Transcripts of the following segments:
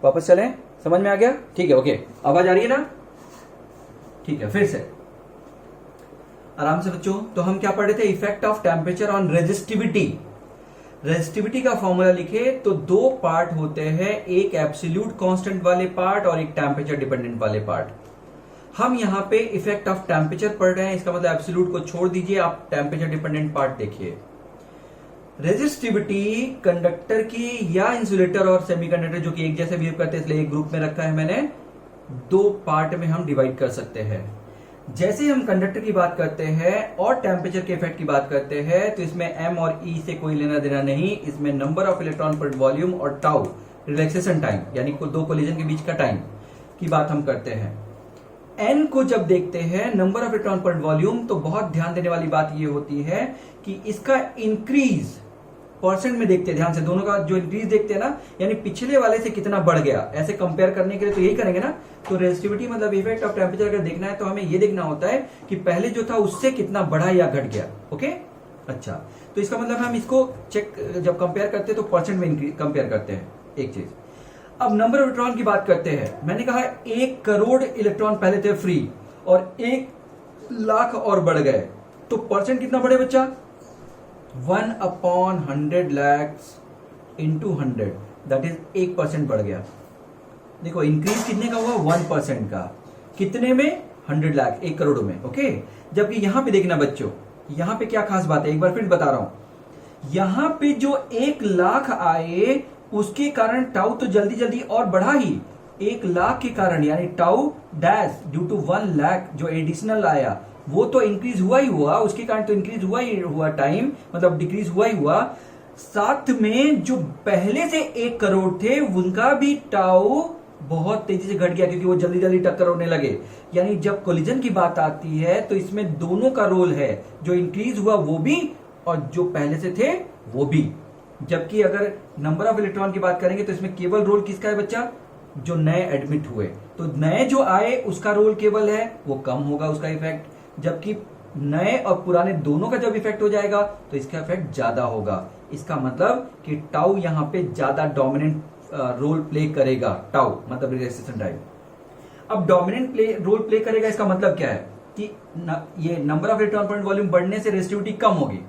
वापस चलें, समझ में आ गया? ठीक है, ओके, आवाज आ रही है ना? ठीक है, फिर से आराम से बच्चों। तो हम क्या पढ़ रहे थे? Effect of temperature on resistivity. Resistivity का फॉर्मूला लिखे तो दो पार्ट होते हैं, एक एब्सोल्यूट कांस्टेंट वाले पार्ट और एक टेम्परेचर डिपेंडेंट वाले पार्ट। हम यहाँ पे इफेक्ट ऑफ टेम्परेचर पढ़ रहे हैं, इसका मतलब एब्सोल्यूट को छोड़ दीजिए, आप टेम्परेचर डिपेंडेंट पार्ट देखिए। रेजिस्टिविटी कंडक्टर की या इंसुलेटर और सेमीकंडक्टर जो कि एक जैसे बिहेव करते हैं, इसलिए एक ग्रुप में रखा है मैंने, दो पार्ट में हम डिवाइड कर सकते हैं। जैसे हम कंडक्टर की बात करते हैं और टेम्परेचर के इफेक्ट की बात करते हैं तो इसमें एम और ई से कोई लेना देना नहीं, इसमें नंबर ऑफ इलेक्ट्रॉन पर वॉल्यूम और टाउ रिलैक्सेशन टाइम यानी दो कोलिजन के बीच का टाइम की बात हम करते हैं। एन को जब देखते हैं नंबर ऑफ इलेक्ट्रॉन पर वॉल्यूम, तो बहुत ध्यान देने वाली बात यह होती है कि इसका इंक्रीज परसेंट में देखते हैं, ध्यान से दोनों का जो इंक्रीज देखते हैं ना, यानी पिछले वाले से कितना बढ़ गया, ऐसे कंपेयर करने के लिए तो यही करेंगे ना। तो रेजिस्टिविटी मतलब इफेक्ट ऑफ टेम्परेचर अगर देखना है तो हमें यह देखना होता है कि पहले जो था उससे कितना बढ़ा या घट गया। ओके, अच्छा, तो इसका मतलब हम इसको चेक जब कंपेयर करते हैं तो परसेंट में कंपेयर करते हैं एक चीज। अब नंबर ऑफ इलेक्ट्रॉन की बात करते हैं। मैंने कहा 1 करोड़ इलेक्ट्रॉन पहले थे फ्री और 1 लाख और बढ़ गए, तो परसेंट कितना बढ़े बच्चा? 1/100 lakhs into 100, दैट इज 1% बढ़ गया। देखो इंक्रीज कितने का हुआ? 1% का। कितने में? 100 लाख, 1 करोड़ में। ओके, जबकि यहां पे देखना बच्चों, यहां पे क्या खास बात है, एक बार फिर बता रहा हूं। यहां पे जो 1 लाख आए उसके कारण टाउ तो जल्दी जल्दी और बढ़ा ही, 1 लाख के कारण, यानी टाउ डैश ड्यू टू 1 लाख जो एडिशनल आया वो तो इंक्रीज हुआ ही हुआ, उसके कारण तो इंक्रीज हुआ ही हुआ, टाइम मतलब डिक्रीज हुआ ही हुआ। साथ में जो पहले से 1 करोड़ थे उनका भी टाउ बहुत तेजी से घट गया क्योंकि वो जल्दी जल्दी टक्कर होने लगे। यानी जब कोलिजन की बात आती है तो इसमें दोनों का रोल है, जो इंक्रीज हुआ वो भी और जो पहले से थे वो भी। जबकि अगर नंबर ऑफ इलेक्ट्रॉन की बात करेंगे तो इसमें केवल रोल किसका है बच्चा? जो नए एडमिट हुए, तो नए जो आए उसका रोल केवल है, वो कम होगा उसका इफेक्ट। जबकि नए और पुराने दोनों का जब इफेक्ट हो जाएगा तो इसका इफेक्ट ज्यादा होगा। इसका मतलब कि टाउ यहां पे ज्यादा डोमिनेंट रोल प्ले करेगा, टाउ मतलब रिलैक्सेशन टाइम। अब डोमिनेंट रोल प्ले करेगा, इसका मतलब क्या है कि ये नंबर ऑफ इलेक्ट्रॉन पर वॉल्यूम बढ़ने से रेजिस्टिविटी कम होगी,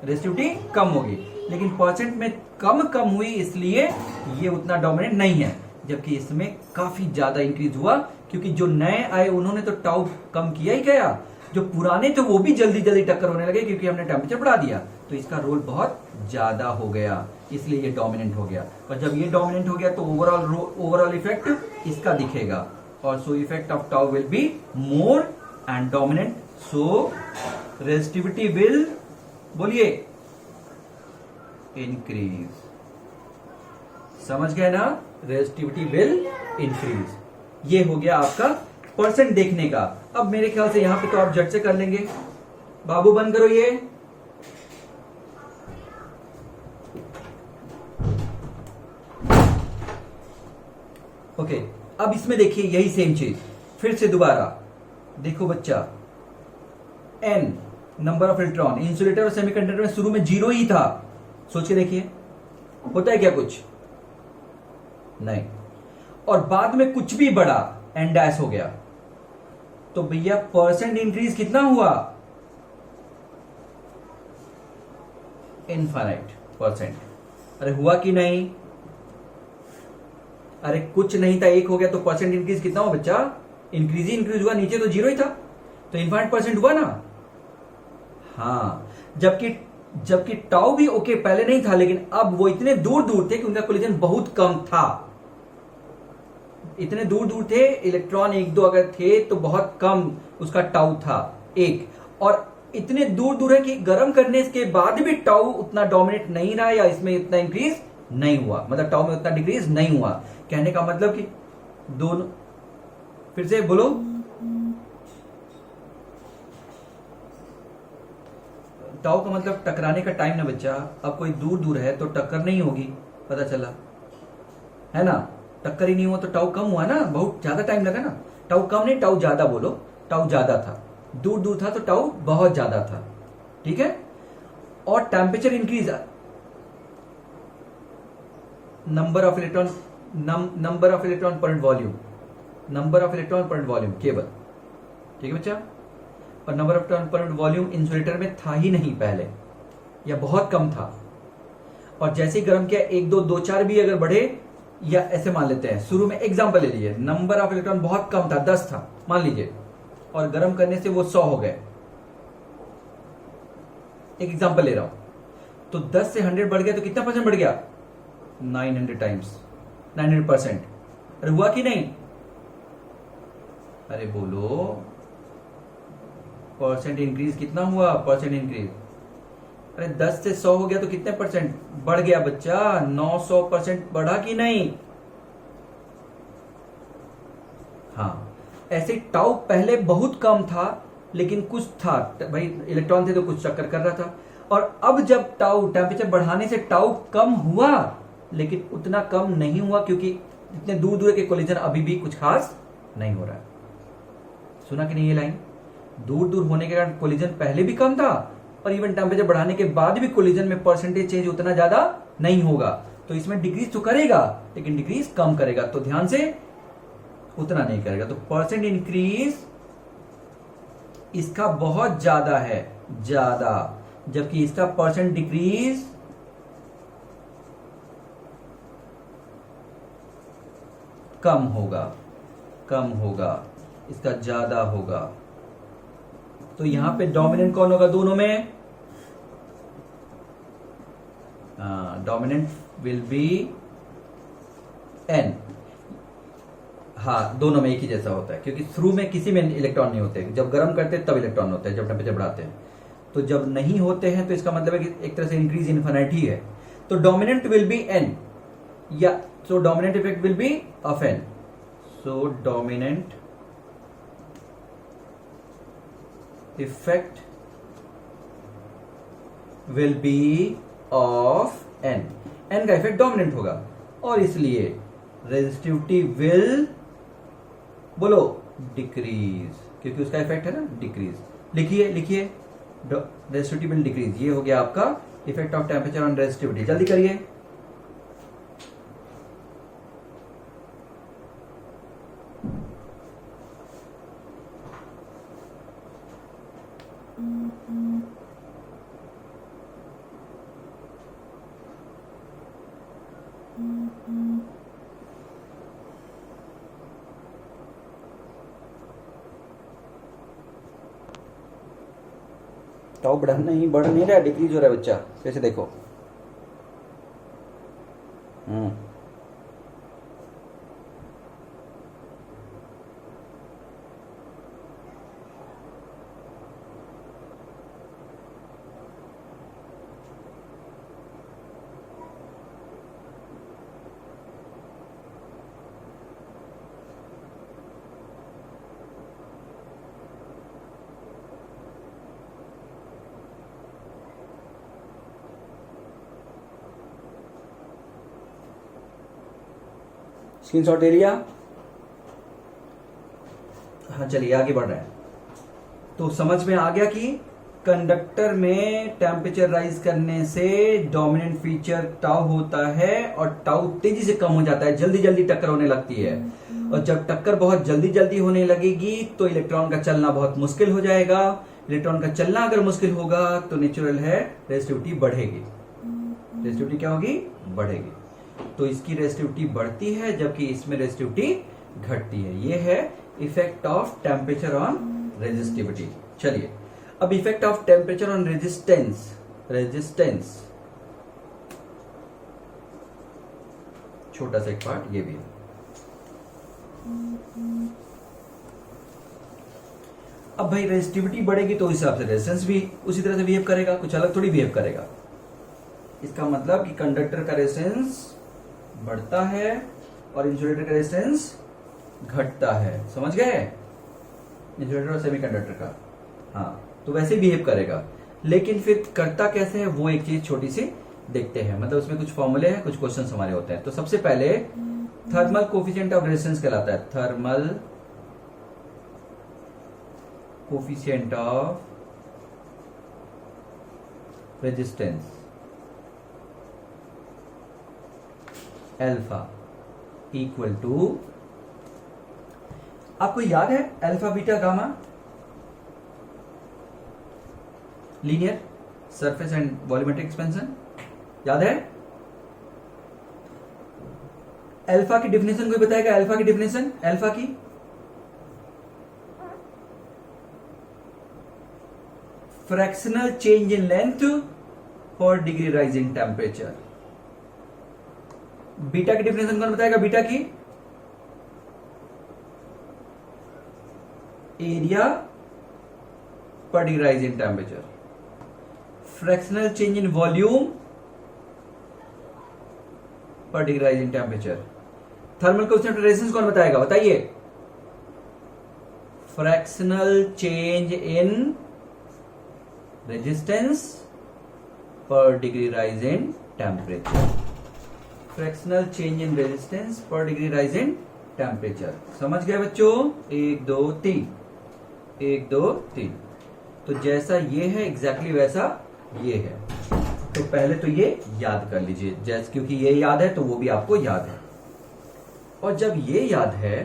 रेजिस्टिविटी कम होगी, लेकिन परसेंट में कम हुई इसलिए ये उतना डोमिनेंट नहीं है। जबकि इसमें काफी ज्यादा इंक्रीज हुआ क्योंकि जो नए आए उन्होंने तो टाउ कम किया ही गया, जो पुराने थे वो भी जल्दी जल्दी टक्कर होने लगे क्योंकि हमने टेम्परेचर बढ़ा दिया, तो इसका रोल बहुत ज्यादा हो गया, इसलिए ये डोमिनेंट हो गया। और जब ये डोमिनेंट हो गया तो ओवरऑल इफेक्ट इसका दिखेगा, और so effect of tau will be more and dominant, so resistivity will, बोलिए, इंक्रीज। समझ गए ना? Resistivity will increase. ये हो गया आपका परसेंट देखने का। अब मेरे ख्याल से यहां पे तो आप झट से कर लेंगे। बाबू बंद करो ये। ओके, अब इसमें देखिए यही सेम चीज फिर से दोबारा देखो बच्चा। N number of electron, insulator और सेमीकंडक्टर में शुरू में 0 ही था, सोच के देखिए होता है क्या कुछ? नहीं। और बाद में कुछ भी बढ़ा, एन डैश हो गया, तो भैया परसेंट इंक्रीज कितना हुआ? Infinite percent. अरे हुआ कि नहीं? अरे कुछ नहीं था, 1 हो गया तो परसेंट इंक्रीज कितना हुआ बच्चा? इंक्रीज ही इंक्रीज हुआ, नीचे तो 0 ही था, तो इनफाइनाइट परसेंट हुआ ना। हाँ, जबकि टाउ भी ओके पहले नहीं था, लेकिन अब वो इतने दूर दूर थे कि उनका कोलिजन बहुत कम था। इतने दूर दूर थे, इलेक्ट्रॉन 1-2 अगर थे तो बहुत कम उसका टाउ था 1, और इतने दूर दूर है कि गर्म करने के बाद भी टाउ उतना डोमिनेट नहीं रहा या इसमें इतना इंक्रीज नहीं हुआ, मतलब टाउ में उतना डिक्रीज नहीं हुआ। कहने का मतलब कि दोनों, फिर से बोलो, टाउ का मतलब टकराने का टाइम ना बच्चा। अब कोई दूर दूर है तो टक्कर नहीं होगी, पता चला है ना, टक्कर ही नहीं हुआ तो टाउ कम हुआ ना, बहुत ज्यादा टाइम लगा ना। टाउ कम नहीं, टाउ ज्यादा बोलो, टाउ ज्यादा था, दूर दूर था तो टाउ बहुत ज्यादा था, ठीक है। और temperature increase, number of electron number of electron पर वॉल्यूम, नंबर ऑफ इलेक्ट्रॉन पर वॉल्यूम केवल, ठीक है बच्चा। और नंबर ऑफ इलेक्ट्रॉन पर वॉल्यूम इंसुलेटर में था ही नहीं पहले, या बहुत कम था। और जैसे ही गर्म किया 1 2 2 4 भी अगर बढ़े, या ऐसे मान लेते हैं, शुरू में एग्जांपल ले लीजिए, नंबर ऑफ इलेक्ट्रॉन बहुत कम था, 10 था मान लीजिए, और गर्म करने से वो 100 हो गए। एक एग्जांपल ले रहा हूं, तो 10 से 100 बढ़ गया तो कितना परसेंट बढ़ गया? 900 टाइम्स, 900%। अरे हुआ कि नहीं? अरे बोलो, परसेंट इंक्रीज कितना हुआ? परसेंट इंक्रीज, अरे 10 से 100 हो गया तो कितने परसेंट बढ़ गया बच्चा? 900% बढ़ा कि नहीं? हाँ, ऐसे टाउ पहले बहुत कम था, लेकिन कुछ था भाई, इलेक्ट्रॉन थे तो कुछ चक्कर कर रहा था। और अब जब टाउ टेम्परेचर बढ़ाने से टाउ कम हुआ, लेकिन उतना कम नहीं हुआ, क्योंकि इतने दूर दूर के कोलिजन अभी भी कुछ खास नहीं हो रहा है। सुना कि नहीं ये लाइन? दूर दूर होने के कारण कोलिजन पहले भी कम था, और इवन टेम्परेचर बढ़ाने के बाद भी कोलिजन में परसेंटेज चेंज उतना ज्यादा नहीं होगा। तो इसमें डिक्रीज तो करेगा, लेकिन डिक्रीज कम करेगा, तो ध्यान से उतना नहीं करेगा। तो परसेंट इंक्रीज इसका बहुत ज्यादा है, ज्यादा, जबकि इसका परसेंट डिक्रीज कम होगा, कम होगा, इसका ज्यादा होगा। तो यहां पे डोमिनेंट कौन होगा दोनों में? Dominant will be N. हाँ, दोनों में एक ही जैसा होता है, क्योंकि शुरू में किसी में इलेक्ट्रॉन नहीं होते, जब गर्म करते हैं तब इलेक्ट्रॉन होते हैं, जब टेम्परेचर बढ़ाते हैं। तो जब नहीं होते हैं तो इसका मतलब है कि एक तरह से इंक्रीज इन्फिनिटी है। तो डोमिनेंट विल बी एन, या so dominant effect will be of N. So dominant effect will be of N, N का इफेक्ट डोमिनेंट होगा, और इसलिए रेजिस्टिविटी विल, बोलो, डिक्रीज, क्योंकि उसका इफेक्ट है ना डिक्रीज। लिखिए लिखिए, रेजिस्टिविटी विल डिक्रीज, ये हो गया आपका effect of temperature on resistivity. जल्दी करिए। टाउ बढ़ नहीं रहा, डिक्रीज हो रहा है बच्चा, कैसे देखो। स्क्रीनशॉट ले लिया? हाँ चलिए आगे बढ़ रहे हैं। तो समझ में आ गया कि कंडक्टर में टेम्परेचर राइज करने से डोमिनेंट फीचर टाउ होता है, और टाउ तेजी से कम हो जाता है, जल्दी जल्दी टक्कर होने लगती है। और जब टक्कर बहुत जल्दी जल्दी होने लगेगी तो इलेक्ट्रॉन का चलना बहुत मुश्किल हो जाएगा। इलेक्ट्रॉन का चलना अगर मुश्किल होगा तो नेचुरल है रेजिस्टिविटी बढ़ेगी। रेजिस्टिविटी क्या होगी? बढ़ेगी। तो इसकी रेजिस्टिविटी बढ़ती है, जबकि इसमें रेजिस्टिविटी घटती है। ये है effect of temperature on resistivity. चलिए अब effect of temperature on resistance. Resistance छोटा सा एक पार्ट ये भी है। अब भाई रेजिस्टिविटी बढ़ेगी तो उस हिसाब से रेजिस्टेंस भी उसी तरह से बिहेव करेगा, कुछ अलग थोड़ी बिहेव करेगा। इसका मतलब कि कंडक्टर का रेजिस्टेंस बढ़ता है और इंसुलेटर का रेजिस्टेंस घटता है। समझ गए? इंसुलेटर और सेमीकंडक्टर का, हाँ, तो वैसे बिहेव करेगा। लेकिन फिर करता कैसे है वो एक चीज छोटी सी देखते हैं। मतलब उसमें कुछ फॉर्मूले हैं, कुछ क्वेश्चन हमारे होते हैं। तो सबसे पहले थर्मल कोफिशिएंट ऑफ रेजिस्टेंस कहलाता है। Thermal coefficient of resistance alpha. Equal to, आपको याद है alpha beta gamma, linear surface and volumetric expansion, याद है? अल्फा की डिफिनेशन कोई बताएगा? अल्फा की डिफिनेशन, अल्फा की fractional change in length per degree rise in temperature. Beta की डिफिनेशन कौन बताएगा? बीटा की area per degree rise in temperature. Fractional change in volume per degree rise in temperature. Thermal coefficient of resistance कौन बताएगा? बताइए। Fractional change in resistance पर degree rise in temperature. Fractional change in resistance पर degree rise in temperature. समझ गए बच्चों? 1 2 3, 1 2 3। तो जैसा ये है एग्जैक्टली वैसा ये है। तो पहले तो ये याद कर लीजिए, जैसे क्योंकि ये याद है तो वो भी आपको याद है। और जब ये याद है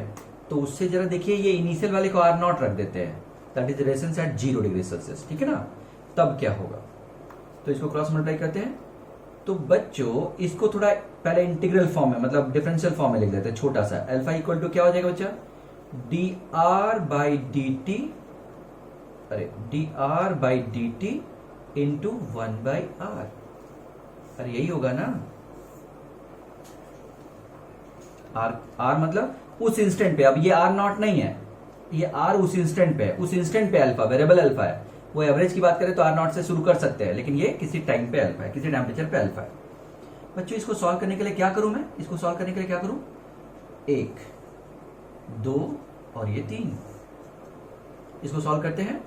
तो उससे जरा देखिए, ये इनिशियल वाले को आर नॉट रख देते हैं, that is resistance at 0 degree Celsius, ठीक है ना? तब क्या होगा? तो इसको क्रॉस मल्टीप्लाई करते हैं। तो बच्चों इसको थोड़ा पहले इंटीग्रल फॉर्म में, मतलब डिफरेंशियल फॉर्म में लिख देते हैं, छोटा सा। अल्फा इक्वल टू क्या हो जाएगा बच्चा? dr बाई डी टी, अरे dr by D T into 1 by R. अरे यही होगा ना? आर मतलब उस इंस्टेंट पे। अब ये आर नॉट नहीं है, ये आर उस इंस्टेंट पे है। उस इंस्टेंट पे अल्फा, वेरिएबल अल्फा है। वो एवरेज की बात करें तो आर नॉट से शुरू कर सकते हैं, लेकिन ये किसी टाइम पे अल्फा है, किसी टेम्परेचर पे अल्फा है। बच्चों इसको सॉल्व करने के लिए क्या करूं मैं? इसको सॉल्व करने के लिए क्या करूं? 1 2 और ये 3। इसको सॉल्व करते हैं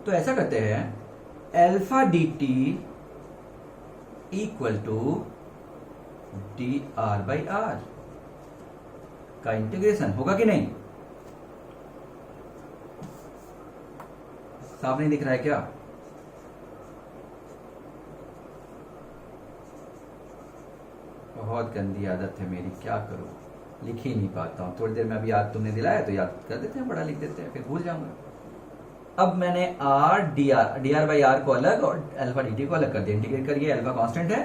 तो ऐसा करते हैं, alpha D T equal to D R by R का इंटीग्रेशन होगा कि नहीं? साफ नहीं दिख रहा है क्या? बहुत गंदी आदत है मेरी, क्या करूं? लिख ही नहीं पाता हूं। थोड़ी देर में अभी याद तुमने दिलाया तो याद कर देते हैं, बड़ा लिख देते हैं, फिर भूल जाऊंगा। अब मैंने R D R by R को अलग और अल्फा डी टी को अलग कर दिया। इंटीग्रेट करिए, अल्फा कांस्टेंट है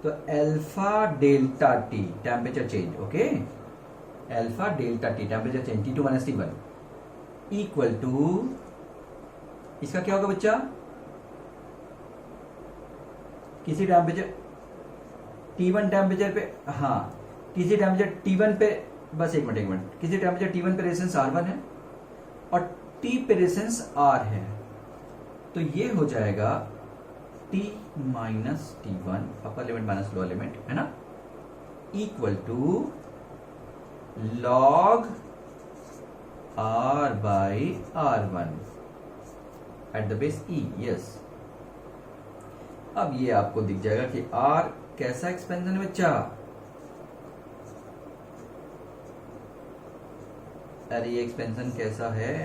तो alpha delta T temperature change, okay, alpha delta T temperature change T2 minus T1 equal to, इसका क्या होगा बच्चा? किसी टेम्परेचर T1 टेम्परेचर पे, हाँ किसी टेम्परेचर T1 पे, बस एक मिनट, किसी टेम्परेचर T1 पे रेजिस्टेंस R1 है और T पे रेजिस्टेंस R है, तो ये हो जाएगा T minus T1 upper limit minus lower limit, है ना, equal to log R by R1 at the base E। Yes, अब ये आपको दिख जाएगा कि R कैसा एक्सपेंशन है बच्चा? अरे ये एक्सपेंशन कैसा है?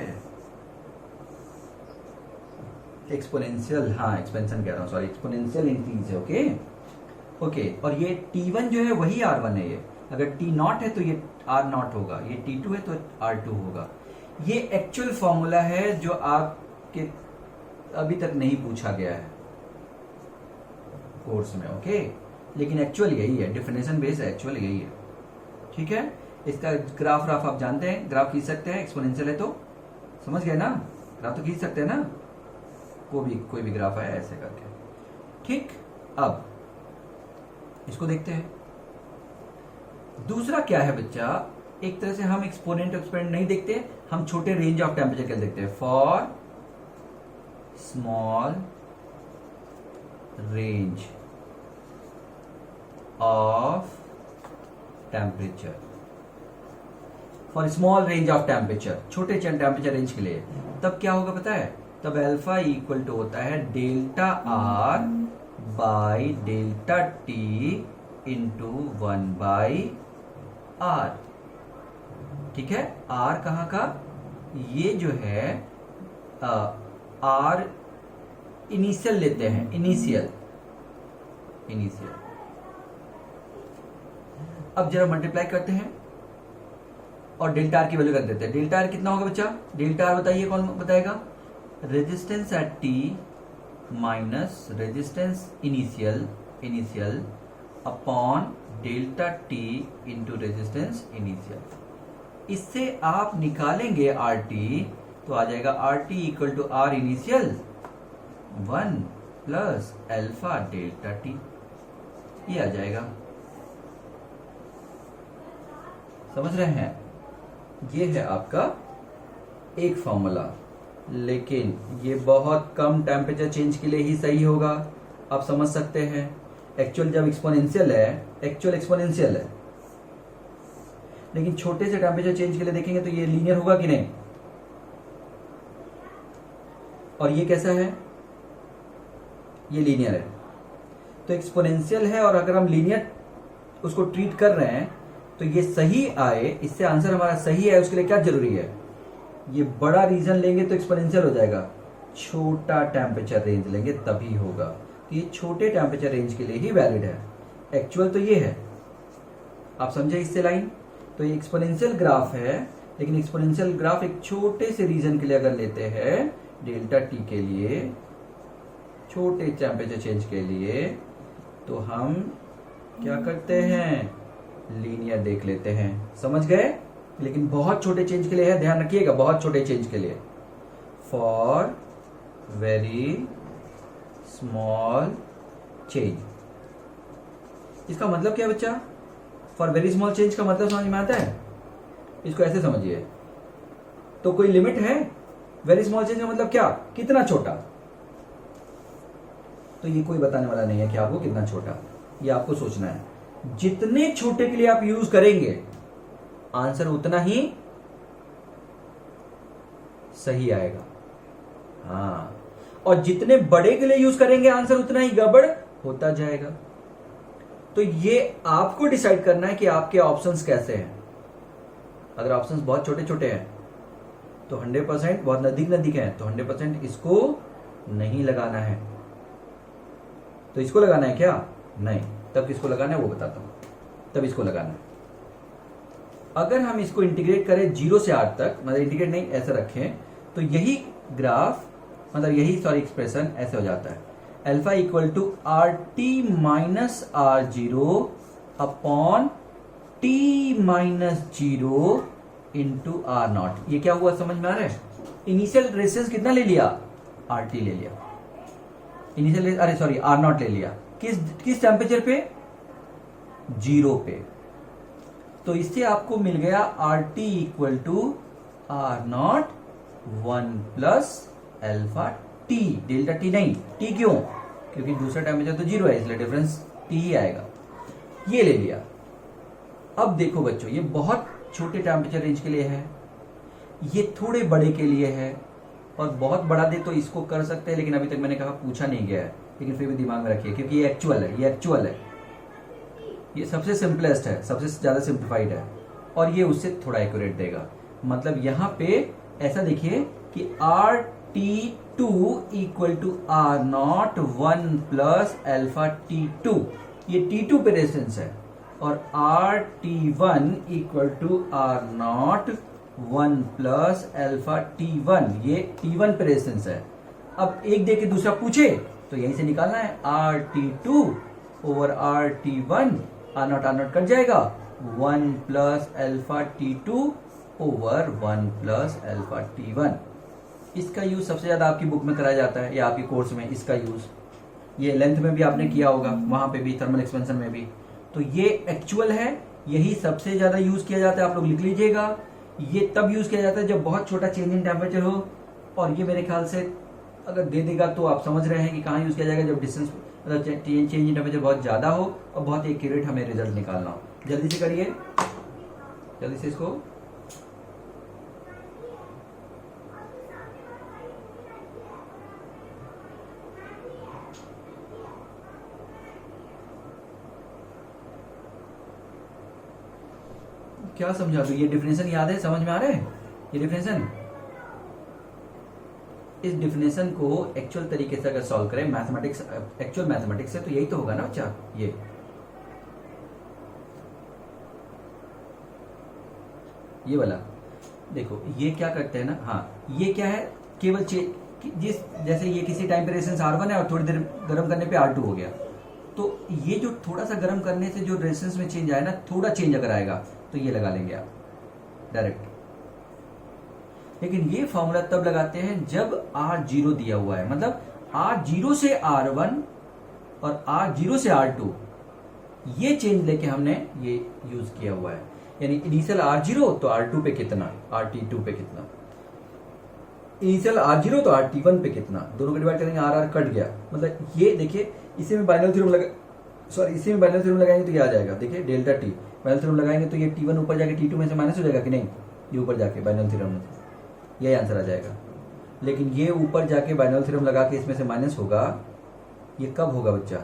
एक्सपोनेंशियल, हाँ एक्सपेंशन कह रहा हूं, सॉरी, एक्सपोनेंशियल इंक्रीज है, ओके ओके। और ये T1 जो है वही R1 है। ये अगर T नॉट है तो ये R नॉट होगा, ये T2 है तो R2 होगा। ये एक्चुअल फॉर्मूला है जो आपके अभी तक नहीं पूछा गया है कोर्स में, ओके, लेकिन एक्चुअल यही है, डेफिनेशन बेस एक्चुअल यही है, ठीक है। इसका ग्राफ आप जानते हैं, ग्राफ खींच सकते हैं, एक्सपोनेंशियल है तो समझ गए ना, ग्राफ तो खींच सकते हैं ना, कोई भी ग्राफ है ऐसे करके, ठीक। अब इसको देखते हैं, दूसरा क्या है बच्चा? एक तरह से हम एक्सपोनेंट नहीं देखते, हम छोटे रेंज ऑफ टेम्परेचर क्या देखते हैं? For small range of temperature, for small range of temperature, छोटे टेम्परेचर रेंज के लिए, तब क्या होगा पता है? तब अल्फा इक्वल टू होता है delta R by delta T into 1 by R, ठीक है। आर कहां का? ये जो है आर इनिशियल लेते हैं, इनिशियल। अब जरा मल्टीप्लाई करते हैं, और डेल्टा आर की वैल्यू रख देते हैं। डेल्टा आर कितना होगा बच्चा? डेल्टा आर बताइए, कौन बताएगा? Resistance at T minus resistance initial upon delta T into resistance initial. इससे आप निकालेंगे आर टी, तो आ जाएगा R T equal to R initial 1 plus alpha delta T, ये आ जाएगा। समझ रहे हैं? ये है आपका एक फॉर्मूला, लेकिन ये बहुत कम टेम्परेचर चेंज के लिए ही सही होगा, आप समझ सकते हैं। एक्चुअल जब एक्सपोनेंशियल है, एक्चुअल एक्सपोनेंशियल है, लेकिन छोटे से टेम्परेचर चेंज के लिए देखेंगे तो ये लीनियर होगा कि नहीं? और ये कैसा है? ये लीनियर है। तो एक्सपोनेंशियल है, और अगर हम लीनियर उसको ट्रीट कर रहे हैं तो ये सही आए, इससे आंसर हमारा सही है, उसके लिए क्या जरूरी है? ये बड़ा रीजन लेंगे तो एक्सपोनेंशियल हो जाएगा, छोटा टेम्परेचर रेंज लेंगे तभी होगा। तो ये छोटे टेम्परेचर रेंज के लिए ही वैलिड है। एक्चुअल तो ये है, आप समझे इससे लाइन? तो ये एक्सपोनेंशियल ग्राफ है, लेकिन एक्सपोनेंशियल ग्राफ एक छोटे से रीजन के लिए अगर लेते हैं, डेल्टा टी के लिए, छोटे टेम्परेचर चेंज के लिए, तो हम क्या करते हैं? लीनियर देख लेते हैं। समझ गए? लेकिन बहुत छोटे चेंज के लिए है, ध्यान रखिएगा, बहुत छोटे चेंज के लिए। फॉर वेरी स्मॉल चेंज, इसका मतलब क्या बच्चा? फॉर वेरी स्मॉल चेंज का मतलब समझ में आता है? इसको ऐसे समझिए, तो कोई लिमिट है? वेरी स्मॉल चेंज का मतलब क्या? कितना छोटा? तो ये कोई बताने वाला नहीं है कि आपको कितना छोटा, ये आपको सोचना है। जितने छोटे के लिए आप यूज करेंगे, आंसर उतना ही सही आएगा। हाँ, और जितने बड़े के लिए यूज करेंगे, आंसर उतना ही गड़बड़ होता जाएगा। तो ये आपको डिसाइड करना है कि आपके ऑप्शंस कैसे हैं। अगर ऑप्शंस बहुत छोटे छोटे हैं तो 100%, बहुत नजदीक नजदीक हैं तो 100% इसको नहीं लगाना है। तो इसको लगाना है क्या? नहीं। तब किसको लगाना है वो बताता हूं। तब इसको लगाना है। अगर हम इसको इंटीग्रेट करें 0 से r तक, मतलब इंटीग्रेट नहीं, ऐसे रखें, तो यही ग्राफ, मतलब यही एक्सप्रेशन ऐसे हो जाता है। Alpha equal to R T minus R zero upon T minus zero into R naught. ये क्या हुआ, समझ में आ रहा है? इनिशियल रेजिस्टेंस कितना ले लिया? आर टी ले लिया। इनिशियल, अरे सॉरी, आर नॉट ले लिया। किस टेम्परेचर पे? 0 पे। तो इससे आपको मिल गया R T equal to R naught 1 plus alpha T, delta T नहीं। टी क्यों? क्योंकि दूसरा टेम्परेचर तो 0 है, इसलिए डिफरेंस टी ही आएगा। ये ले लिया। अब देखो बच्चों, ये बहुत छोटे टेम्परेचर रेंज के लिए है, ये थोड़े बड़े के लिए है, और बहुत बड़ा दे तो इसको कर सकते हैं, लेकिन अभी तक मैंने कहा पूछा नहीं गया है, लेकिन फिर भी दिमाग में रखिए, क्योंकि ये एक्चुअल है, ये एक्चुअल है, ये सबसे सिंपलेस्ट है, सबसे ज्यादा सिंप्लीफाइड है, और ये उससे थोड़ा एक्यूरेट देगा। मतलब यहां पे ऐसा देखिए कि R T two equal to R naught 1 plus alpha T two, ये टी टू पे रेजिस्टेंस है, और R T one equal to R naught 1 plus alpha T one, ये टी वन पे रेजिस्टेंस है। अब एक दे के दूसरा पूछे तो यहीं से निकालना है, R T two over R T one, R naught cut जाएगा, 1 plus alpha T two over 1 plus alpha T one. इसका यूज सबसे ज्यादा आपकी बुक में कराया जाता है, या आपके कोर्स में इसका यूज, ये लेंथ में भी आपने किया होगा, वहां पे भी, थर्मल एक्सपेंशन में भी। तो ये एक्चुअल है, यही सबसे ज्यादा यूज किया जाता है, आप लोग लिख लीजिएगा। ये तब यूज किया जाता है जब बहुत छोटा चेंज इन टेम्परेचर हो, और ये मेरे ख्याल से अगर दे देगा तो आप समझ रहे हैं कि कहाँ यूज किया जाएगा, जब डिस्टेंस, मतलब चेंज इन टेम्परेचर बहुत ज्यादा हो और बहुत एक्यूरेट हमें रिजल्ट निकालना हो। जल्दी से करिए, जल्दी से इसको। क्या समझा दो? ये डिफिनेशन याद है, समझ में आ रहा है? ये डिफिनेशन, इस डिफिनेशन को एक्चुअल तरीके से अगर सॉल्व करें, मैथमेटिक्स, एक्चुअल मैथमेटिक्स से, तो यही तो होगा ना बच्चा। ये वाला देखो, ये क्या करते हैं ना, हाँ ये क्या है, केवल जिस जैसे ये किसी टाइम पे रेजिस्टेंस R1 है और थोड़ी देर गर्म करने पे R2 हो गया, तो ये जो थोड़ा सा गर्म करने से जो रेजिस्टेंस में चेंज आया ना, थोड़ा चेंज अगर आएगा तो ये लगा लेंगे आप डायरेक्ट। लेकिन ये फॉर्मूला तब लगाते हैं जब R0 दिया हुआ है, मतलब R0 से R1 और R0 से R2 ये चेंज लेके हमने ये यूज किया हुआ है। यानी इनिशियल R0 तो R2 पे कितना, RT2 पे कितना, इनिशियल R0 तो RT1 पे कितना, दोनों को डिवाइड करेंगे, R कट गया। मतलब ये देखिए, इसी में बाइनरी थ्योरम लगाएंगे तो ये आ जाएगा, देखिए डेल्टा टी, बाइनरी थ्योरम लगाएंगे तो ये T1 ऊपर जाके T2 में से माइनस हो जाएगा कि नहीं, ये ऊपर जाके बाइनरी थ्योरम में यही आंसर आ जाएगा। लेकिन ये ऊपर जाके बाइनरी थ्योरम लगा के इसमें से माइनस होगा, ये कब होगा बच्चा,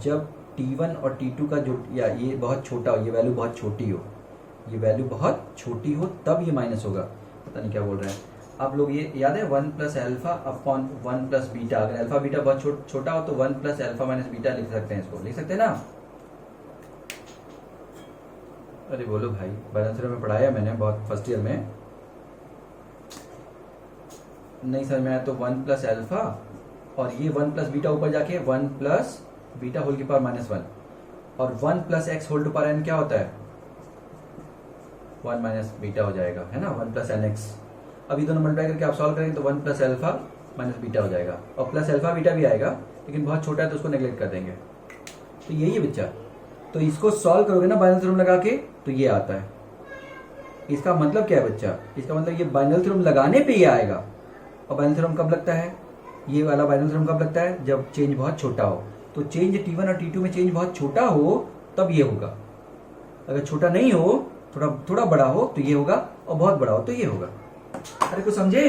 जब T1 और T2 का जो, या ये बहुत छोटा हो, ये वैल्यू बहुत छोटी हो, ये वैल्यू बहुत छोटी हो, तब ये माइनस होगा। पता नहीं क्या बोल रहे हैं आप लोग, ये याद है 1 plus alpha upon 1 plus beta, अगर अल्फा बीटा बहुत छोटा हो तो 1 प्लस एल्फा माइनस बीटा लिख सकते हैं, इसको लिख सकते हैं ना। अरे बोलो भाई, बाइनरी थ्योरम में पढ़ाया मैंने बहुत फर्स्ट ईयर में, नहीं समझ में आया तो 1 प्लस एल्फा और ये 1 प्लस बीटा ऊपर जाके 1 प्लस बीटा होल की पावर माइनस 1, और 1 plus X whole to power N क्या होता है, 1 माइनस बीटा हो जाएगा, है ना, 1 प्लस एन एक्स। अभी दोनों मल्टीप्लाई करके आप सॉल्व करेंगे तो 1 प्लस एल्फा माइनस बीटा हो जाएगा, और प्लस एल्फा बीटा भी आएगा, लेकिन बहुत छोटा है तो उसको नेग्लेक्ट कर देंगे। तो यही है बच्चा, तो इसको सॉल्व करोगे ना बाइनरी थ्योरम लगा के तो ये आता है। इसका मतलब क्या है बच्चा, इसका मतलब ये बाइनरी थ्योरम लगाने पे ये आएगा। और बाइनरी थ्योरम कब लगता है, ये वाला बाइनरी थ्योरम कब लगता है, जब चेंज बहुत छोटा हो। तो चेंज T1 और T2 में चेंज बहुत छोटा हो तब ये होगा, अगर छोटा नहीं हो, थोड़ा बड़ा हो तो ये होगा, और बहुत बड़ा हो तो ये होगा। अरे कुछ समझे,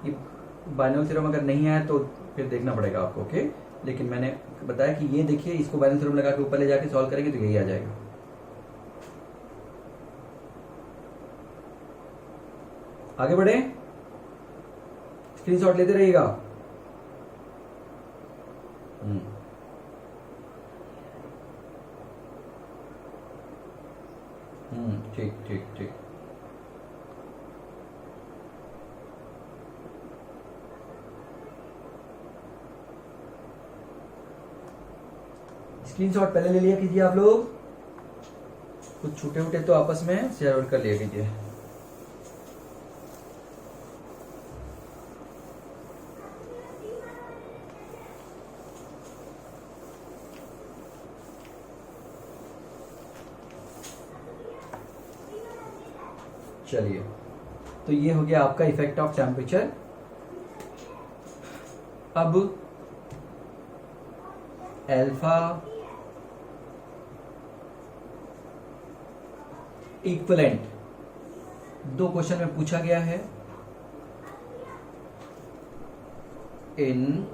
ये बाइनरी थ्योरम अगर नहीं आया तो फिर देखना पड़ेगा आपको, ओके। लेकिन मैंने बताया कि ये देखिए, इसको बाइनरी थ्योरम लगा के ऊपर ले जाके सॉल्व करेंगे तो यही आ जाएगा। आगे बढ़े, स्क्रीनशॉट लेते रहिएगा। ठीक ठीक ठीक। स्क्रीनशॉट पहले ले लिया कीजिए आप लोग, कुछ छूटे उटे तो आपस में शेयर कर लिया कीजिए। चलिए, तो ये हो गया आपका इफेक्ट ऑफ टेम्परेचर। अब अल्फा इक्विवेलेंट दो क्वेश्चन में पूछा गया है, इन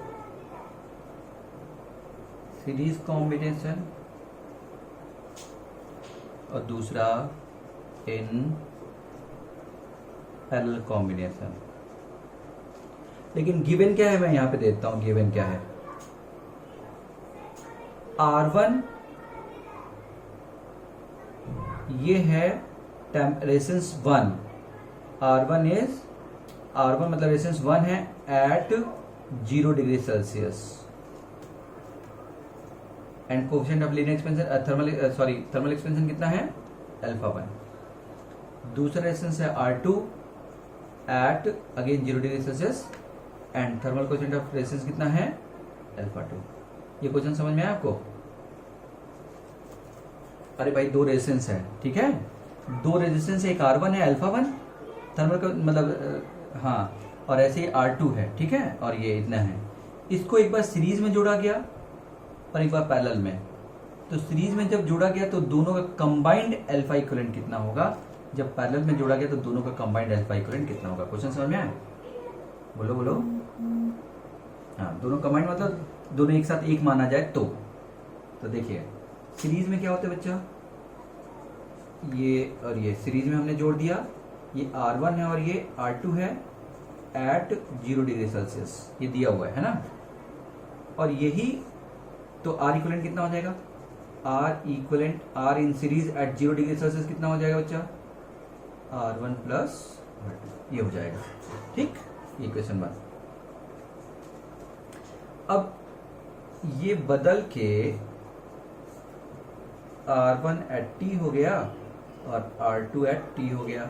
सीरीज कॉम्बिनेशन और दूसरा इन पैरेलल कॉम्बिनेशन। लेकिन गिवन क्या है, मैं यहां पे देता हूं, गिवन क्या है, R1 ये है रेजिस्टेंस 1, R1 मतलब रेजिस्टेंस 1 है at 0 degree Celsius, and coefficient of linear expansion thermal expansion कितना है, अल्फा 1। दूसरा रेजिस्टेंस है R2 at again 0 degree Celsius, and thermal coefficient of resistance कितना है, अल्फा 2। ये क्वेश्चन समझ में आया आपको। अरे भाई दो रेजिस्टेंस है, ठीक है, दो रेजिस्टेंस, एक R1 है अल्फा 1 थर्मल का मतलब हाँ, और ऐसे ही R2 है, ठीक है, और ये इतना है। इसको एक बार सीरीज में जोड़ा गया और एक बार पैरेलल में। तो सीरीज में जब जोड़ा गया तो दोनों का कंबाइंड अल्फा इक्विवेलेंट कितना होगा, जब पैरेलल में जोड़ा गया तो दोनों का कंबाइंड अल्फा इक्विवेलेंट कितना होगा। क्वेश्चन समझ में आया, बोलो बोलो। हाँ, दोनों कंबाइंड मतलब दोनों एक साथ एक माना जाए तो देखिए सीरीज में क्या होता है बच्चा, ये और ये सीरीज में हमने जोड़ दिया, ये R1 है और ये R2 है एट 0 डिग्री सेल्सियस, ये दिया हुआ है ना, और यही तो R इक्विवेलेंट कितना हो जाएगा, R equivalent R in series at 0 degree Celsius कितना हो जाएगा बच्चा? R1 प्लस R2, ये हो जाएगा। ठीक, ये क्वेश्चन 1। अब ये बदल के R1 एट T हो गया और R2 एट T हो गया।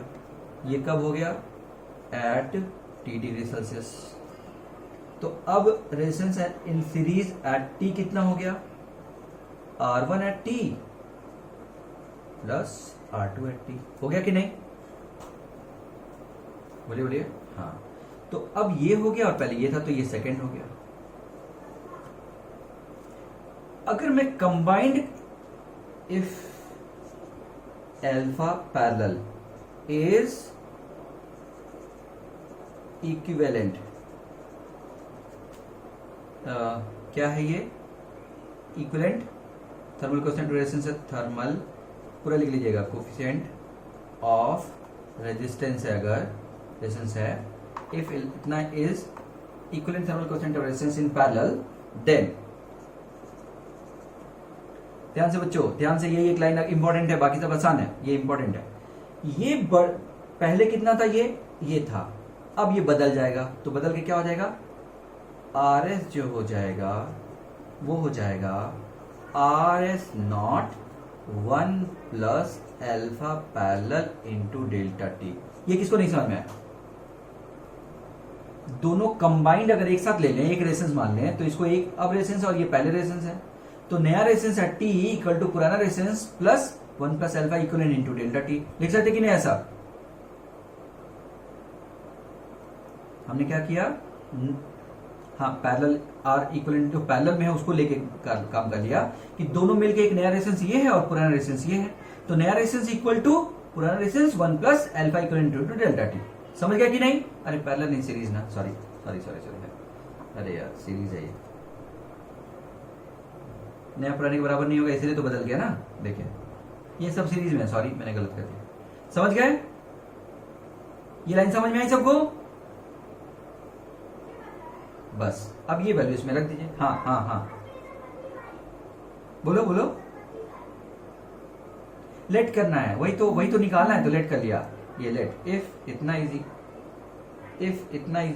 ये कब हो गया? At T degree Celsius. तो अब resistance in series at T कितना हो गया? R1 at T plus R2 at T हो गया कि नहीं? बोलिए बोलिए। हाँ, तो अब ये हो गया और पहले ये था तो ये सेकंड हो गया। अगर मैं combined if alpha parallel is equivalent, क्या है ये? इक्विवेलेंट थर्मल कोएफिशिएंट रेजिस्टेंस है, थर्मल पूरा लिख लीजिएगा, कोएफिशिएंट ऑफ रेजिस्टेंस है, अगर रेजिस्टेंस है, इफ इतना is equivalent thermal coefficient of resistance in parallel, then ध्यान से बच्चों, ध्यान से, ये एक लाइन इंपॉर्टेंट है, बाकी सब आसान है, ये इंपॉर्टेंट है। ये पहले कितना था? ये था, अब ये बदल जाएगा, तो बदल के क्या हो जाएगा? RS जो हो जाएगा वो हो जाएगा RS not 1 plus alpha parallel into delta T. ये किसको नहीं समझ में आया? दोनों कंबाइंड अगर एक साथ ले लें, एक रेजिस्टेंस मान लें, तो इसको एक अब रेजिस्टेंस और ये पहले रेजिस्टेंस है, तो नया रेजिस्टेंस है T इक्वल टू पुराना resistance plus 1 plus alpha equivalent into delta T. लिख सकते कि नहीं ऐसा? हमने क्या किया? हाँ, पैरेलल आर इक्विवेलेंट जो पैरेलल में है उसको लेके काम कर लिया कि दोनों मिलके एक नया रेजिस्टेंस ये है और पुराना रेजिस्टेंस ये है, तो नया रेजिस्टेंस इक्वल टू पुराना resistance 1 plus alpha equivalent into delta T. समझ गया कि नहीं? अरे पैरेलल नहीं, सीरीज ना, सॉरी, अरे यार सीरीज है ये, नया पुराने के बराबर नहीं होगा, इसलिए तो बदल गया ना। देखिए ये सब सीरीज में, सॉरी मैंने गलत कर दिया। समझ गए? ये लाइन समझ में आई सबको? बस अब ये वैल्यू इसमें रख दीजिए। हाँ हाँ हाँ, बोलो बोलो। लेट करना है, वही तो निकालना है, तो लेट कर लिया। ये लेट इफ इतना is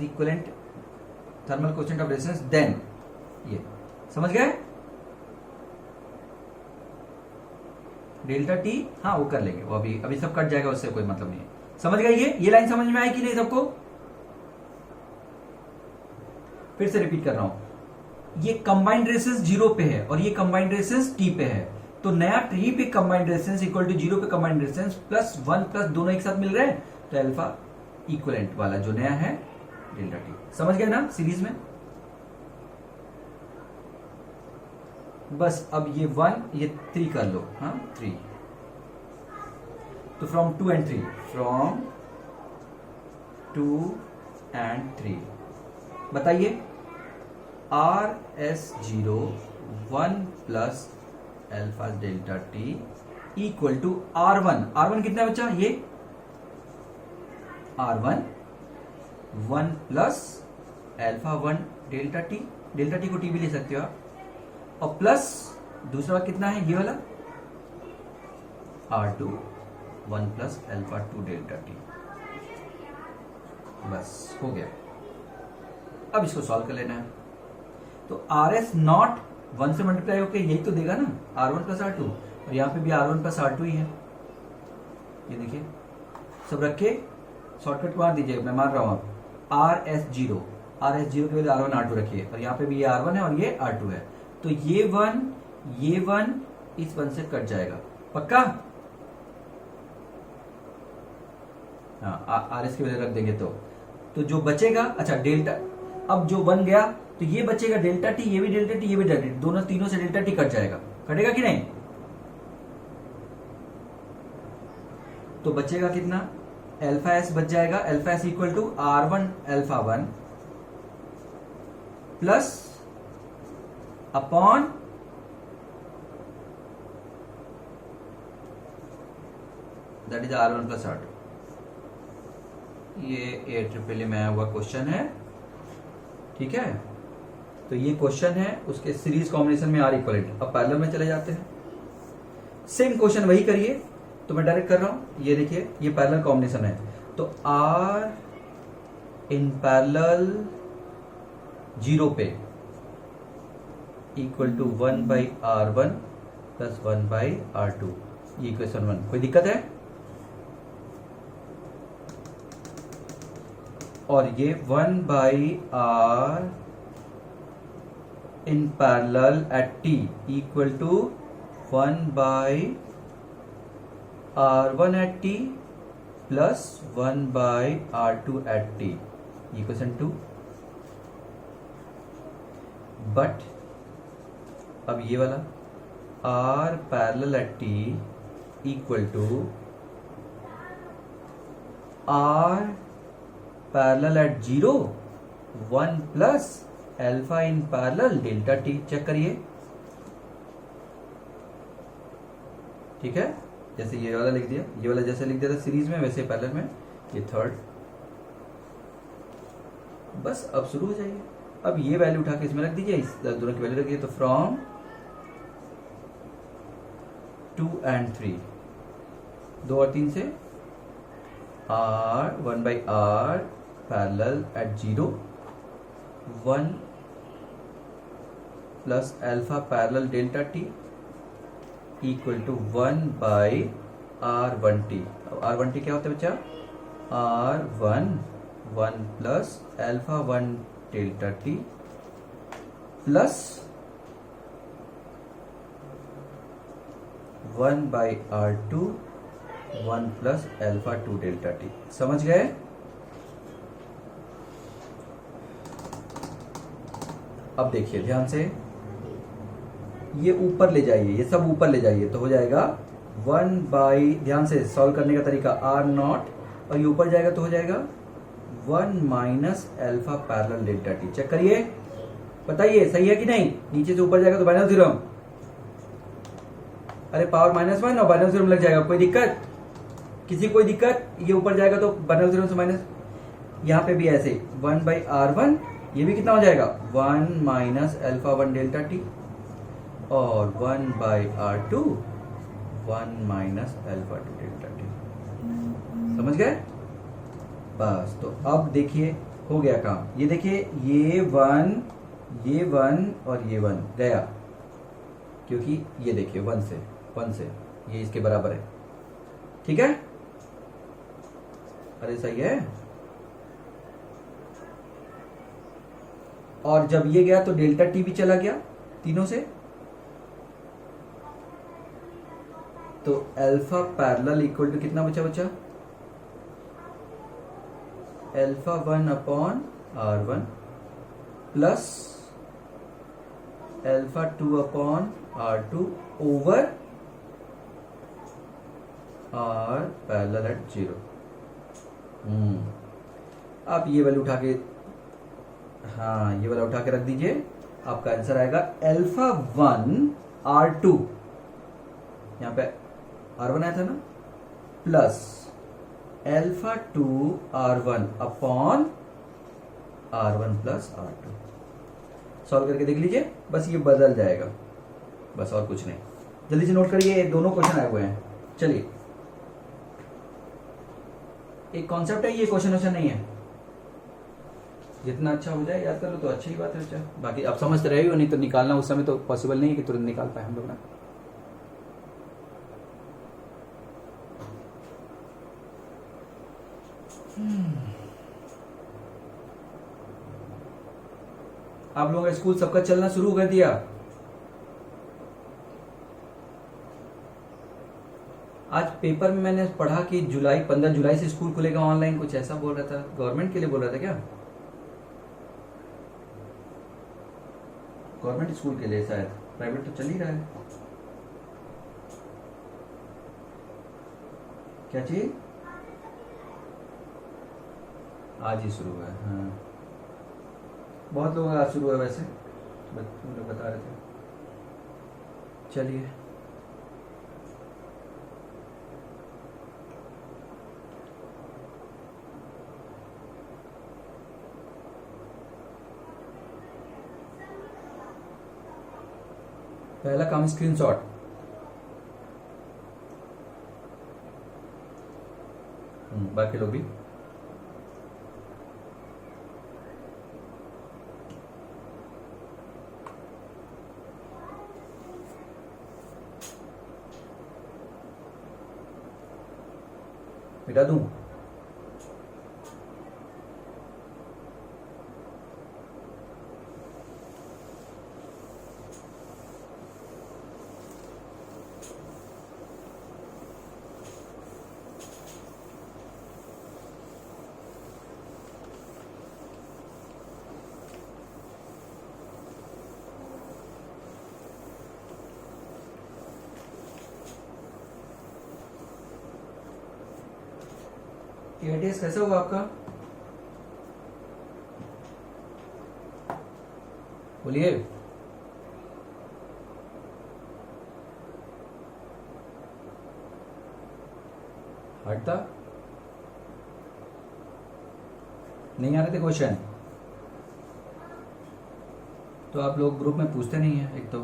equivalent thermal coefficient of resistance, then ये, समझ गए? डेल्टा टी, हाँ वो कर लेंगे, वो अभी सब कट जाएगा, उससे कोई मतलब नहीं है। समझ गए? ये लाइन समझ में आई कि नहीं सबको? फिर से रिपीट कर रहा हूं, ये कंबाइंड रेजिस्टेंस 0 पे है और ये कंबाइंड रेजिस्टेंस T पे है, तो नया T पे कंबाइंड रेजिस्टेंस इक्वल टू 0 पे कंबाइंड रेजिस्टेंस प्लस 1 प्लस दोनों एक साथ मिल रहे हैं, तो अल्फा इक्विवेलेंट वाला जो नया है डेल्टा टी। समझ गए ना सीरीज में? बस अब ये 1 ये 3 कर लो। हाँ 3, तो फ्रॉम 2 and 3, फ्रॉम 2 and 3 बताइए। RS0 1 plus alpha delta T equal to R1 कितना है बच्चा? ये R1 1 plus alpha 1 delta T को टी भी ले सकते हो आप, और प्लस दूसरा कितना है? ये वाला R2 1 plus alpha 2 delta T. बस हो गया। अब इसको सॉल्व कर लेना है, तो RS नॉट 1 से मल्टीप्लाई होकर यही तो देगा ना, R1 प्लस R2, और यहां पे भी R1 प्लस R2 ही है। ये देखिए सब रख के शॉर्टकट मार दीजिए, मैं मार रहा हूं आप। RS0 के बजाय R1 R2 रखिए, और यहाँ पे भी ये R1 है और ये R2 है, तो ये 1 इस 1 से कट जाएगा, पक्का? हाँ, RS के बजाय रख देंगे तो जो बचेगा, अच्छा डेल्टा, अब जो बन गया तो ये बचेगा डेल्टा टी, ये भी डेल्टा टी, ये भी डेल्टा टी, दोनों तीनों से डेल्टा टी कट जाएगा, कटेगा कि नहीं? तो बचेगा कितना? अल्फा एस बच जाएगा, alpha S equal to R1 alpha 1 plus upon that is R1 plus R2। ये AFFE में आया हुआ क्वेश्चन है, ठीक है? तो ये क्वेश्चन है, उसके सीरीज कॉम्बिनेशन में R इक्वलेंट। अब पैरेलल में चले जाते हैं, सेम क्वेश्चन वही करिए, तो मैं डायरेक्ट कर रहा हूं। ये देखिए, ये पैरेलल कॉम्बिनेशन है, तो आर इन पैरेलल 0 पे equal to 1/R1 plus 1/R2, ये इक्वेशन 1। कोई दिक्कत है? और ये 1/R in parallel at T equal to 1/R1 at T plus 1/R2 at T, equation 2। But अब ये वाला R parallel at T equal to R parallel at 0 1 plus alpha in parallel delta T। Check करिए, ठीक है? जैसे ये वाला लिख दिया, ये वाला जैसे लिख दिया था सीरीज में, वैसे पैरेलल में ये थर्ड। बस अब शुरू हो जाइए। अब ये वैल्यू उठा के इसमें रख दीजिए, इस दोनों की वैल्यू रखिए। तो फ्रॉम 2 and 3, 2 और 3 से R 1/R parallel at 0 1 plus alpha parallel delta T equal to 1/R1T। अब R1T क्या होता है बच्चा? R1 1 plus alpha 1 delta T plus 1/R2 1 plus alpha 2 delta T। समझ गए? अब देखिए ध्यान से, ये ऊपर ले जाइए, ये सब ऊपर ले जाइए, तो हो जाएगा 1 ध्यान से सॉल्व करने का तरीका R0, और ये ऊपर जाएगा तो हो जाएगा 1 minus alpha parallel delta T। Check करिए, बताइए सही है कि नहीं? नीचे से ऊपर जाएगा तो बाइनल थ्योरम, अरे पावर -1 और बाइनल थ्योरम लग जाएगा। कोई दिक्कत? किसी कोई दिक्कत? ये ऊपर जाएगा तो बाइनल थ्योरम से माइनस, यहाँ पे भी ऐसे 1/R1, ये भी कितना हो जाएगा 1 माइनस अल्फा 1 डेल्टा T, और 1/R2 1 minus alpha 2 delta T। समझ गए? बस, तो अब देखिए हो गया काम। ये देखिए, ये 1 और ये 1 गया, क्योंकि ये देखिए 1 से ये इसके बराबर है, ठीक है? अरे सही है। और जब ये गया तो डेल्टा T भी चला गया तीनों से, तो अल्फा पैरेलल इक्वल टू कितना बचा बच्चा? Alpha 1/R1 plus alpha 2/R2 over R parallel at 0। आप ये वैल्यू उठा के, हाँ ये वाला उठा के रख दीजिए, आपका आंसर आएगा अल्फा 1/R2, यहाँ पे R1 आया था ना, plus alpha 2/R1 upon R1 plus R2। Solve करके देख लीजिए, बस ये बदल जाएगा, बस और कुछ नहीं। जल्दी से नोट करिए, दोनों क्वेश्चन आए हुए हैं। चलिए, एक कॉन्सेप्ट है, ये क्वेश्चन नहीं है। जितना अच्छा हो जाए याद कर लो तो अच्छी ही बात है बच्चा। बाकी आप समझते रहे हो, नहीं तो निकालना उस समय तो पॉसिबल नहीं है कि तुरंत निकाल पाए हम लोग ना। आप लोगों का स्कूल सबका चलना शुरू कर दिया। आज पेपर में मैंने पढ़ा कि 15 जुलाई से स्कूल खुलेगा ऑनलाइन, कुछ ऐसा बोल रहा था। गवर्नमेंट के लिए बोल रहा था क्या? गवर्नमेंट स्कूल के लिए शायद, प्राइवेट तो चल ही रहा है। क्या चीज? आज ही शुरू हुआ है। हाँ, बहुत लोगों का आज शुरू हुआ है, वैसे लोग बता रहे थे। चलिए, पहला काम स्क्रीनशॉट। बाकी लोग भी। मिटा दूं? टीआईटीएस कैसा हुआ आपका? बोलिए। हटता नहीं आ रहे थे क्वेश्चन, तो आप लोग ग्रुप में पूछते नहीं है। एक तो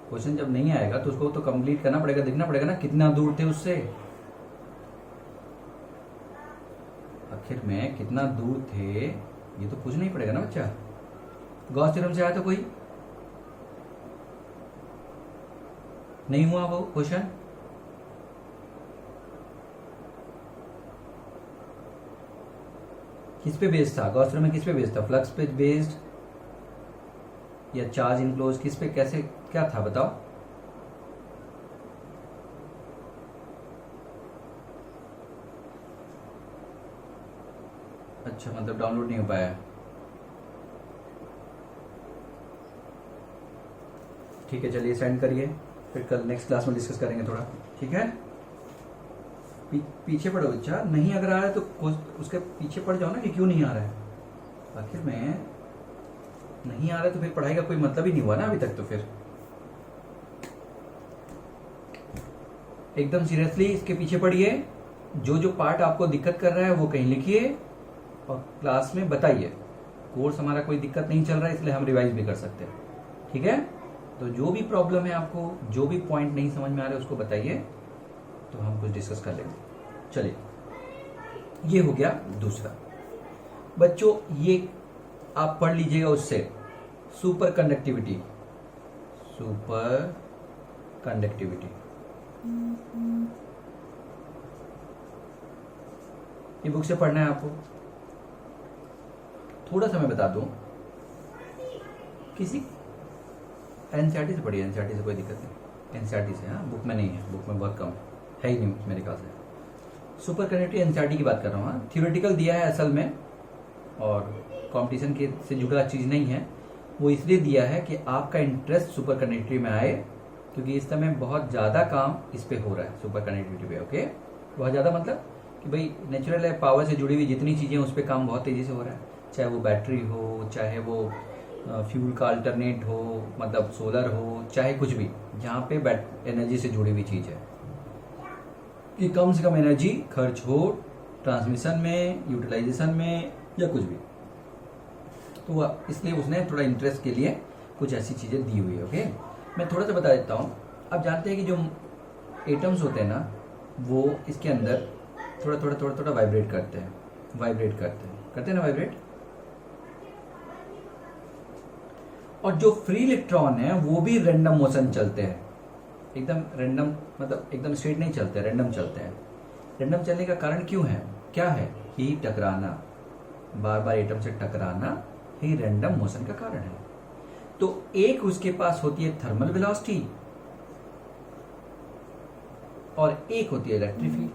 क्वेश्चन जब नहीं आएगा तो उसको तो कंप्लीट करना पड़ेगा, देखना पड़ेगा ना कितना दूर थे उससे, आखिर में कितना दूर थे ये तो पूछना ही पड़ेगा ना बच्चा। गॉस थ्योरम से आया तो कोई नहीं हुआ वो क्वेश्चन? किस पे बेस्ड था गॉस थ्योरम में? किस पे बेस्ड था? फ्लक्स पे बेस्ड या चार्ज इनक्लोज? किस पे, कैसे, क्या था बताओ? अच्छा, मतलब डाउनलोड नहीं हो पाया। ठीक है, चलिए सेंड करिए, फिर कल नेक्स्ट क्लास में डिस्कस करेंगे थोड़ा, ठीक है? पीछे पड़ो बच्चा, नहीं अगर आ रहा है तो उसके पीछे पड़ जाओ ना कि क्यों नहीं आ रहा है। आखिर में नहीं आ रहा है तो फिर पढ़ाई का कोई मतलब ही नहीं हुआ ना अभी तक। तो फिर एकदम सीरियसली इसके पीछे पढ़िए, जो जो पार्ट आपको दिक्कत कर रहा है वो कहीं लिखिए और क्लास में बताइए। कोर्स हमारा कोई दिक्कत नहीं चल रहा है, इसलिए हम रिवाइज भी कर सकते हैं, ठीक है? तो जो भी प्रॉब्लम है आपको, जो भी पॉइंट नहीं समझ में आ रहे उसको बताइए, तो हम कुछ डिस्कस कर लेंगे। चलिए, ये हो गया दूसरा। बच्चों ये आप पढ़ लीजिएगा उससे, सुपर कंडक्टिविटी। सुपर कंडक्टिविटी ये बुक से पढ़ना है आपको। थोड़ा सा मैं बता दूं, किसी एनसीईआरटी से पढ़िए, एनसीईआरटी से कोई दिक्कत नहीं, एनसीईआरटी से। हाँ, बुक में नहीं है, बुक में बहुत कम है ही नहीं मेरे ख्याल से। सुपर कंडक्टिविटी एनसीईआरटी की बात कर रहा हूँ। हाँ, थियोरेटिकल दिया है असल में, और कंपटीशन के से जुड़ा चीज़ नहीं है। वो इसलिए दिया है कि आपका इंटरेस्ट सुपर कंडक्टिविटी में आए, क्योंकि इस समय बहुत ज़्यादा काम इस पे हो रहा है, सुपर कंडक्टिविटी पे। ओके, बहुत ज़्यादा मतलब कि भाई नेचुरल है, पावर से जुड़ी हुई जितनी चीज़ें उस पर काम बहुत तेज़ी से हो रहा है, चाहे वो बैटरी हो, चाहे वो फ्यूल का अल्टरनेट हो, मतलब सोलर हो, चाहे कुछ भी, जहाँ पे एनर्जी से जुड़ी हुई चीज़ है, कि कम से कम एनर्जी खर्च हो ट्रांसमिशन में, यूटिलाइजेशन में, या कुछ भी। तो इसलिए उसने थोड़ा इंटरेस्ट के लिए कुछ ऐसी चीज़ें दी हुई है। ओके, मैं थोड़ा सा बता देता हूँ। आप जानते हैं कि जो एटम्स होते हैं ना, वो इसके अंदर थोड़ा थोड़ा थोड़ा थोड़ा वाइब्रेट करते हैं, करते हैं ना वाइब्रेट। और जो फ्री इलेक्ट्रॉन है वो भी रैंडम मोशन चलते हैं, एकदम रैंडम, मतलब एकदम स्ट्रेट नहीं चलते, रैंडम चलते हैं। रैंडम चलने का कारण क्यों है, क्या है? ही टकराना, बार बार एटम से टकराना ही रैंडम मोशन का कारण है। तो एक उसके पास होती है थर्मल वेलोसिटी और एक होती है इलेक्ट्रिक फील्ड।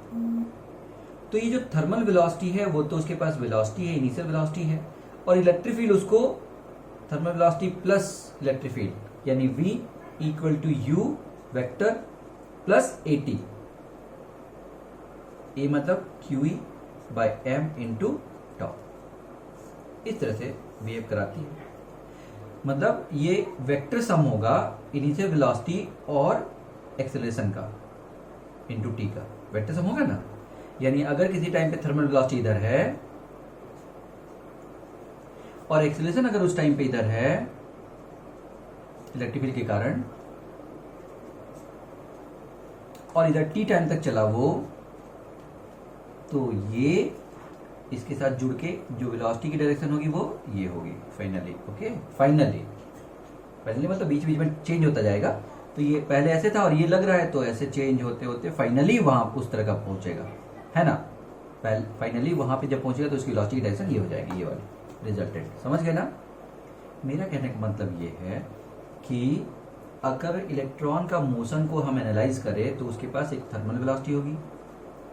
तो ये जो थर्मल वेलोसिटी है वो तो उसके पास वेलोसिटी है, इनिशियल वेलोसिटी है, और इलेक्ट्रिक फील्ड उसको thermal velocity plus electric field, यानी V equal to U vector plus AT, a मतलब QE by M into tau, इस तरह से बिहेव कराती है। मतलब ये वेक्टर सम होगा इनिशियल वेलोसिटी और एक्सेलरेशन का इंटू T का, वेक्टर सम होगा ना। यानी अगर किसी टाइम पे थर्मल वेलोसिटी इधर है और एक्सेलरेशन अगर उस टाइम पे इधर है इलेक्ट्रिक फील्ड के कारण, और इधर T टाइम तक चला वो, तो ये इसके साथ जुड़ के जो वेलोसिटी की डायरेक्शन होगी वो ये होगी फाइनली। ओके, फाइनली मतलब बीच बीच में चेंज होता जाएगा। तो ये पहले ऐसे था और ये लग रहा है, तो ऐसे चेंज होते होते फाइनली वहां उस तरह का पहुंचेगा, है ना। फाइनली वहां पे जब पहुंचेगा तो उसकी वेलोसिटी की डायरेक्शन ये हो जाएगी, ये वाली रिजल्टेंट। समझ गए ना। मेरा कहने का मतलब ये है कि अगर इलेक्ट्रॉन का मोशन को हम एनालाइज करें तो उसके पास एक थर्मल वेलोसिटी होगी,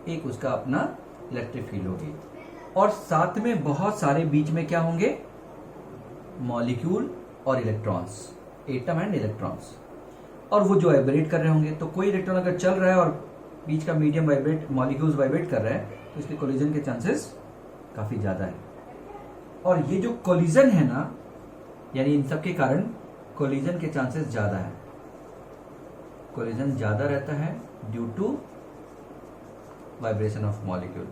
एक उसका अपना इलेक्ट्रिक फील्ड होगी, और साथ में बहुत सारे बीच में क्या होंगे, मॉलिक्यूल और इलेक्ट्रॉन्स, एटम एंड इलेक्ट्रॉन्स, और वो जो वाइब्रेट कर रहे होंगे। तो कोई इलेक्ट्रॉन अगर चल रहा है और बीच का मीडियम वाइब्रेट, मॉलिक्यूल्स वाइब्रेट कर रहे हैं, तो इसके कोलिजन के चांसेस काफी ज्यादा है। और ये जो कोलिजन है ना, यानी इन सब के कारण कोलिजन के चांसेस ज्यादा है। कोलिजन ज्यादा रहता है due to vibration of molecule,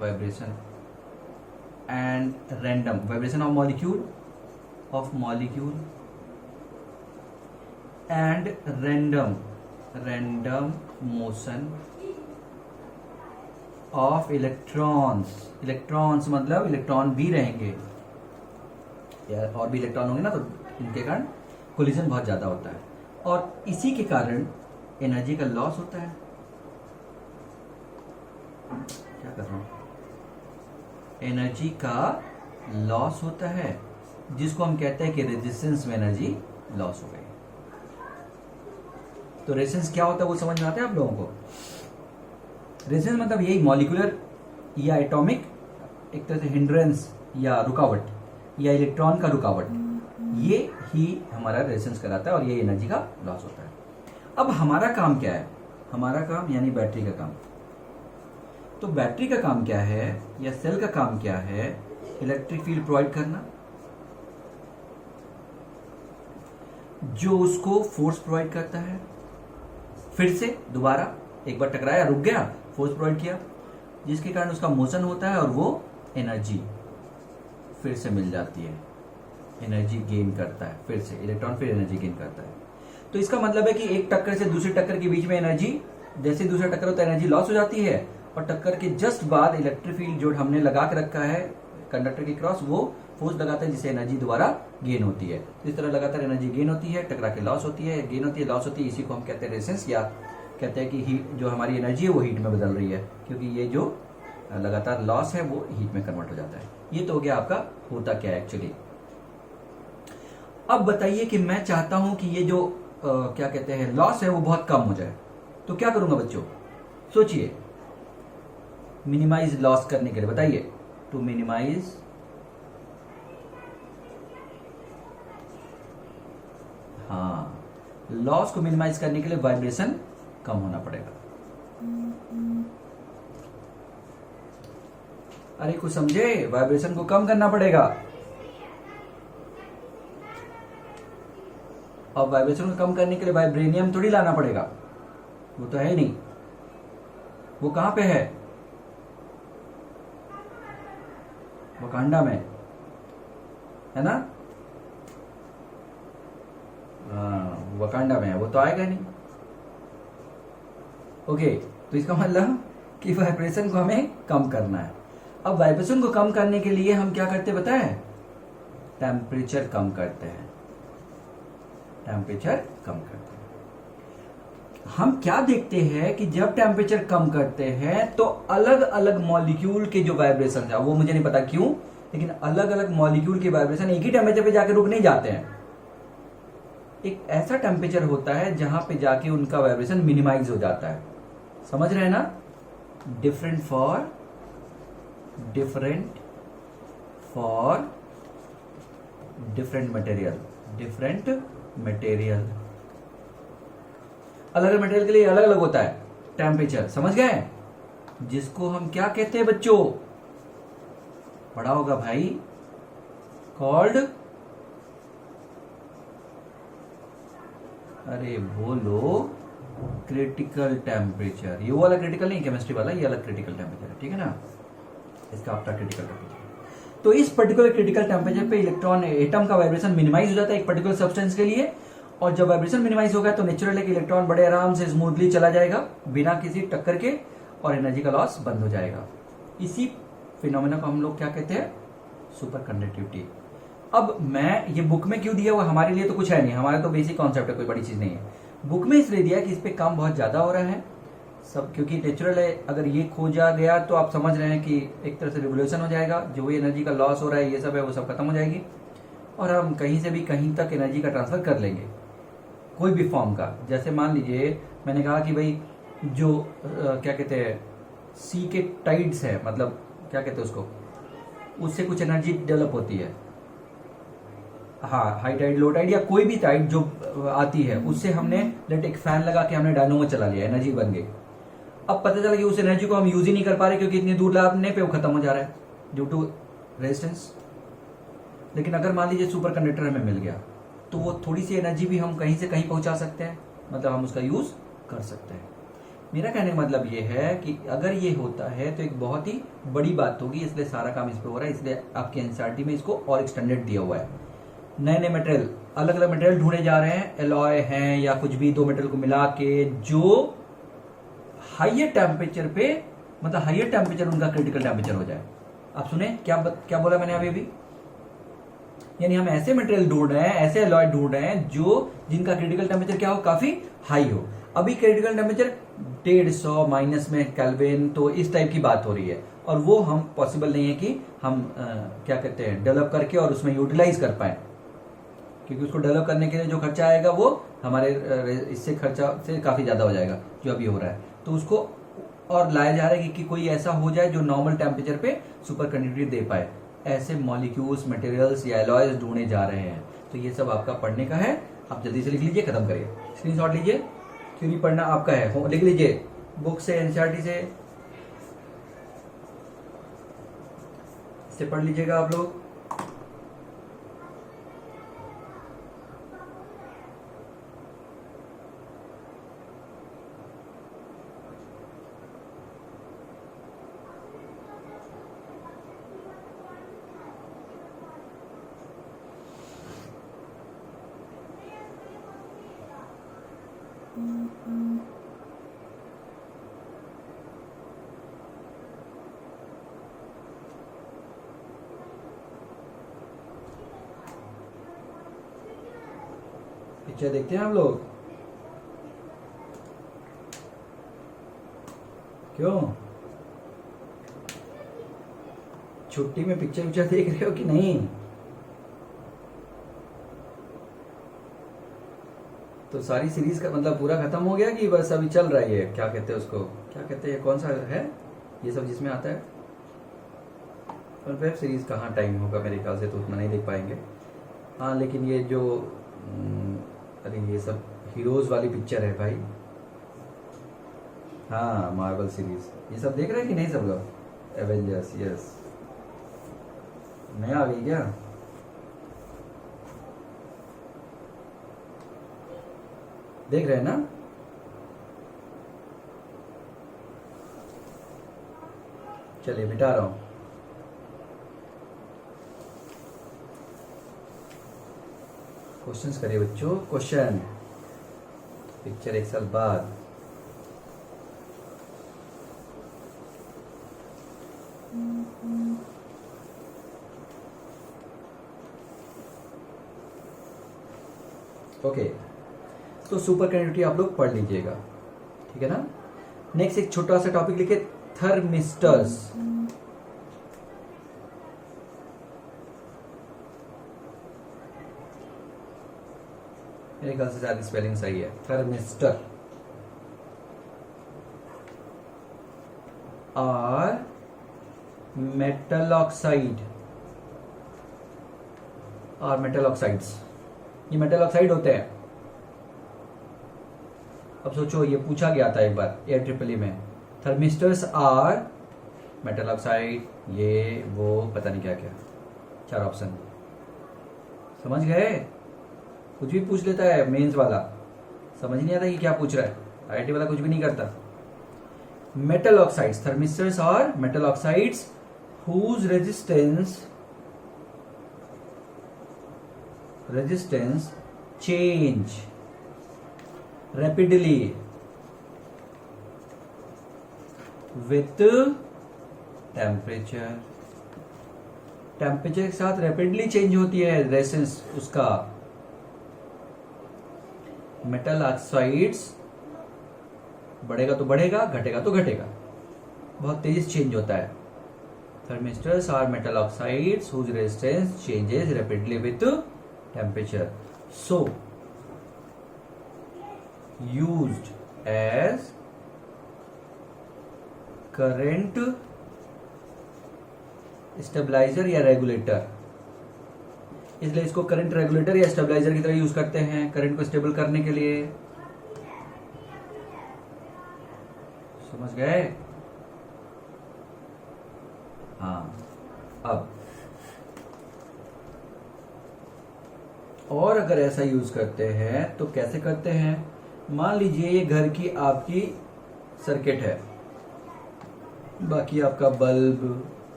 vibration and random vibration of molecule and random motion of electrons मतलब इलेक्ट्रॉन भी रहेंगे या और भी इलेक्ट्रॉन होंगे ना, तो इनके कारण कोलिजन बहुत ज्यादा होता है और इसी के कारण एनर्जी का लॉस होता है। क्या कर रहा हूं, एनर्जी का लॉस होता है, जिसको हम कहते हैं कि रेजिस्टेंस में एनर्जी लॉस हो गई। तो रेजिस्टेंस क्या होता है वो समझ में आता है आप लोगों को। रेजिस्टेंस मतलब यही मॉलिक्यूलर या एटॉमिक एक तरह से हिंड्रेंस या रुकावट या इलेक्ट्रॉन का रुकावट, ये ही हमारा रेजिस्टेंस कराता है और ये एनर्जी का लॉस होता है। अब हमारा काम क्या है, हमारा काम यानी बैटरी का काम। तो बैटरी का काम क्या है या सेल का काम क्या है, इलेक्ट्रिक फील्ड प्रोवाइड करना, जो उसको फोर्स प्रोवाइड करता है। फिर से दोबारा एक बार टकराया, रुक गया, फोर्स प्रोवाइड किया, जिसके कारण उसका मोशन होता है और वो एनर्जी फिर से मिल जाती है, एनर्जी गेन करता है, फिर से इलेक्ट्रॉन फिर एनर्जी गेन करता है। तो इसका मतलब है कि एक टक्कर से दूसरी टक्कर के बीच में एनर्जी, जैसे दूसरा टक्कर होता है एनर्जी लॉस हो जाती है, और टक्कर के जस्ट बाद इलेक्ट्रिक फील्ड जो हमने लगा के रखा है कंडक्टर के क्रॉस, वो फोर्स लगाता है जिससे एनर्जी दोबारा गेन होती है। तो इस तरह लगातार एनर्जी गेन होती है, टकरा के लॉस होती है, गेन होती है, लॉस होती है। इसी को हम कहते हैं रेजिस्टेंस, या कहते हैं कि हीट, जो हमारी एनर्जी है वो हीट में बदल रही है, क्योंकि ये जो लगातार लॉस है वो हीट में कन्वर्ट हो जाता है। ये तो हो गया आपका होता क्या है एक्चुअली। अब बताइए कि मैं चाहता हूं कि ये जो क्या कहते हैं लॉस है वो बहुत कम हो जाए, तो क्या करूंगा बच्चों, सोचिए। मिनिमाइज लॉस करने के लिए बताइए, टू मिनिमाइज लॉस को मिनिमाइज करने के लिए वाइब्रेशन कम होना पड़ेगा। अरे कुछ समझे, वाइब्रेशन को कम करना पड़ेगा। अब वाइब्रेशन को कम करने के लिए वाइब्रेनियम थोड़ी लाना पड़ेगा, वो तो है ही नहीं। वो कहां पे है, वकांडा में, है ना। वकांडा में है, वो तो आएगा नहीं। ओके, तो इसका मतलब कि वाइब्रेशन को हमें कम करना है। अब वाइब्रेशन को कम करने के लिए हम क्या करते बताएं, टेम्परेचर कम करते हैं, टेम्परेचर कम करते हैं। हम क्या देखते हैं कि जब टेम्परेचर कम करते हैं तो अलग अलग मॉलिक्यूल के जो वाइब्रेशन है, वो मुझे नहीं पता क्यों, लेकिन अलग अलग मॉलिक्यूल के वाइब्रेशन एक ही टेम्परेचर पे जाके रुक नहीं जाते हैं। एक ऐसा टेम्परेचर होता है जहां पे जाके उनका वाइब्रेशन मिनिमाइज हो जाता है। समझ रहे हैं ना। Different for different material, different material, अलग अलग मटेरियल के लिए अलग अलग होता है टेम्परेचर। समझ गए, जिसको हम क्या कहते हैं बच्चों, पढ़ा होगा भाई, कॉल्ड, अरे बोलो, क्रिटिकल टेम्परेचर। ये वाला क्रिटिकल नहीं, केमिस्ट्री वाला, ये अलग क्रिटिकल टेम्परेचर है, ठीक है ना। इसका आपका क्रिटिकल टेम्परेचर। तो इस पर्टिकुलर क्रिटिकल टेम्परेचर पे इलेक्ट्रॉन, एटम का वाइब्रेशन मिनिमाइज हो जाता है एक पर्टिकुलर सब्सटेंस के लिए, और जब वाइब्रेशन मिनिमाइज होगा तो नेचुरल है कि इलेक्ट्रॉन बड़े आराम से स्मूथली चला जाएगा बिना किसी टक्कर के, और एनर्जी का लॉस बंद हो जाएगा। इसी फिनोमेना को हम लोग क्या कहते हैं, सुपर कंडक्टिविटी। अब मैं ये बुक में क्यों दिया हुआ, हमारे लिए तो कुछ है नहीं, हमारा तो बेसिक कॉन्सेप्ट है, कोई बड़ी चीज नहीं है। बुक में इसलिए दिया कि इस पे काम बहुत ज्यादा हो रहा है सब, क्योंकि नेचुरल है। अगर ये खोजा गया तो आप समझ रहे हैं कि एक तरह से रिवोल्यूशन हो जाएगा, जो भी एनर्जी का लॉस हो रहा है ये सब है वो सब खत्म हो जाएगी, और हम कहीं से भी कहीं तक एनर्जी का ट्रांसफर कर लेंगे, कोई भी फॉर्म का। जैसे मान लीजिए मैंने कहा कि भाई जो क्या कहते हैं सी के टाइड्स है, मतलब क्या कहते हैं उसको, उससे कुछ एनर्जी डेवलप होती है। हाँ, हाई टाइड लो टाइड या कोई भी टाइड जो आती है, उससे हमने लेट एक फैन लगा के हमने डायनोमो चला लिया, एनर्जी बन गई। अब पता चला कि उस एनर्जी को हम यूज ही नहीं कर पा रहे क्योंकि इतनी दूर लाने पे वो खत्म हो जा रहा है ड्यू टू रेजिस्टेंस। लेकिन अगर मान लीजिए सुपर कंडक्टर हमें मिल गया तो वो थोड़ी सी एनर्जी भी हम कहीं से कहीं पहुंचा सकते हैं, मतलब हम उसका यूज कर सकते हैं। मेरा कहने का मतलब ये है कि अगर ये होता है तो एक बहुत ही बड़ी बात होगी, इसलिए सारा काम इस पे हो रहा है, इसलिए आपके एनसीईआरटी में इसको और एक्सटेंडेड दिया हुआ है। नए नए मटेरियल, अलग अलग मटेरियल ढूंढे जा रहे हैं, एलॉय हैं या कुछ भी, दो मटेरियल को मिला के जो हाइयर टेम्परेचर पे, मतलब हाइयर टेम्परेचर उनका क्रिटिकल टेम्परेचर हो जाए। आप सुने क्या बोला मैंने अभी, यानी हम ऐसे मटेरियल ढूंढ रहे हैं, ऐसे एलॉय ढूंढ रहे हैं जो जिनका क्रिटिकल टेम्परेचर क्या हो, काफी हाई हो। अभी क्रिटिकल टेम्परेचर 150 माइनस में केल्विन, तो इस टाइप की बात हो रही है, और वो हम पॉसिबल नहीं है कि हम क्या कहते हैं डेवलप करके और उसमें यूटिलाइज कर पाए, क्योंकि उसको डेवलप करने के लिए जो खर्चा आएगा वो हमारे इससे खर्चा से काफी ज्यादा हो जाएगा जो अभी हो रहा है। तो उसको और लाया जा रहा है कि कोई ऐसा हो जाए जो नॉर्मल टेम्परेचर पे सुपर कंडक्टिविटी दे पाए। ऐसे मॉलिक्यूल्स, मटेरियल्स या एलॉयज ढूंढे जा रहे हैं। तो ये सब आपका पढ़ने का है, आप जल्दी से लिख लीजिए, खत्म करिए, स्क्रीनशॉट लीजिए, थ्योरी पढ़ना आपका है, लिख लीजिए बुक से, एनसीईआरटी से पढ़ लीजिएगा आप लोग। पिक्चर देखते हैं आप लोग, क्यों छुट्टी में पिक्चर विक्चर देख रहे हो कि नहीं? तो सारी सीरीज का मतलब पूरा खत्म हो गया कि बस अभी चल रहा है ये, क्या कहते हैं उसको, क्या कहते हैं, कौन सा है ये सब जिसमें आता है? और वेब सीरीज कहाँ टाइम होगा, मेरे ख्याल से तो उतना नहीं देख पाएंगे। हाँ, लेकिन ये जो अरे ये सब हीरोज वाली पिक्चर है भाई, हाँ मार्वल सीरीज, ये सब देख रहे हैं कि नहीं सब लोग? एवेंजर्स, यस, नया आ गई क्या? देख रहे हैं ना? चलिए मिटा रहा हूं। क्वेश्चंस करिए बच्चों, क्वेश्चन। पिक्चर एक साल बाद। ओके, तो सुपर कंडक्टिविटी आप लोग पढ़ लीजिएगा, ठीक है ना। नेक्स्ट एक छोटा सा टॉपिक लिखे, थर्मिस्टर्स। मेरे ख्याल से शायद स्पेलिंग सही है, थर्मिस्टर और मेटल ऑक्साइड और मेटल ऑक्साइड्स, ये मेटल ऑक्साइड होते हैं। अब सोचो, ये पूछा गया था एक बार AIEEE में, थर्मिस्टर्स आर मेटल ऑक्साइड, ये वो पता नहीं क्या क्या, 4 ऑप्शन। समझ गए? कुछ भी पूछ लेता है मेंस वाला, समझ नहीं आता कि क्या पूछ रहा है। IIT वाला कुछ भी नहीं करता। Metal oxides, thermistors are metal oxides whose resistance change rapidly with temperature. Temperature के साथ रैपिडली चेंज होती है रेजिस्टेंस उसका। मेटल ऑक्साइड्स बढ़ेगा तो बढ़ेगा, घटेगा तो घटेगा, बहुत तेजी से चेंज होता है। Thermistors are metal oxides whose resistance changes rapidly with temperature, so used as current stabiliser या रेगुलेटर। इसलिए इसको करंट रेगुलेटर या स्टेबलाइजर की तरह यूज करते हैं करंट को स्टेबल करने के लिए। समझ गए? हाँ। अब और अगर ऐसा यूज करते हैं तो कैसे करते हैं? मान लीजिए ये घर की आपकी सर्किट है, बाकी आपका बल्ब,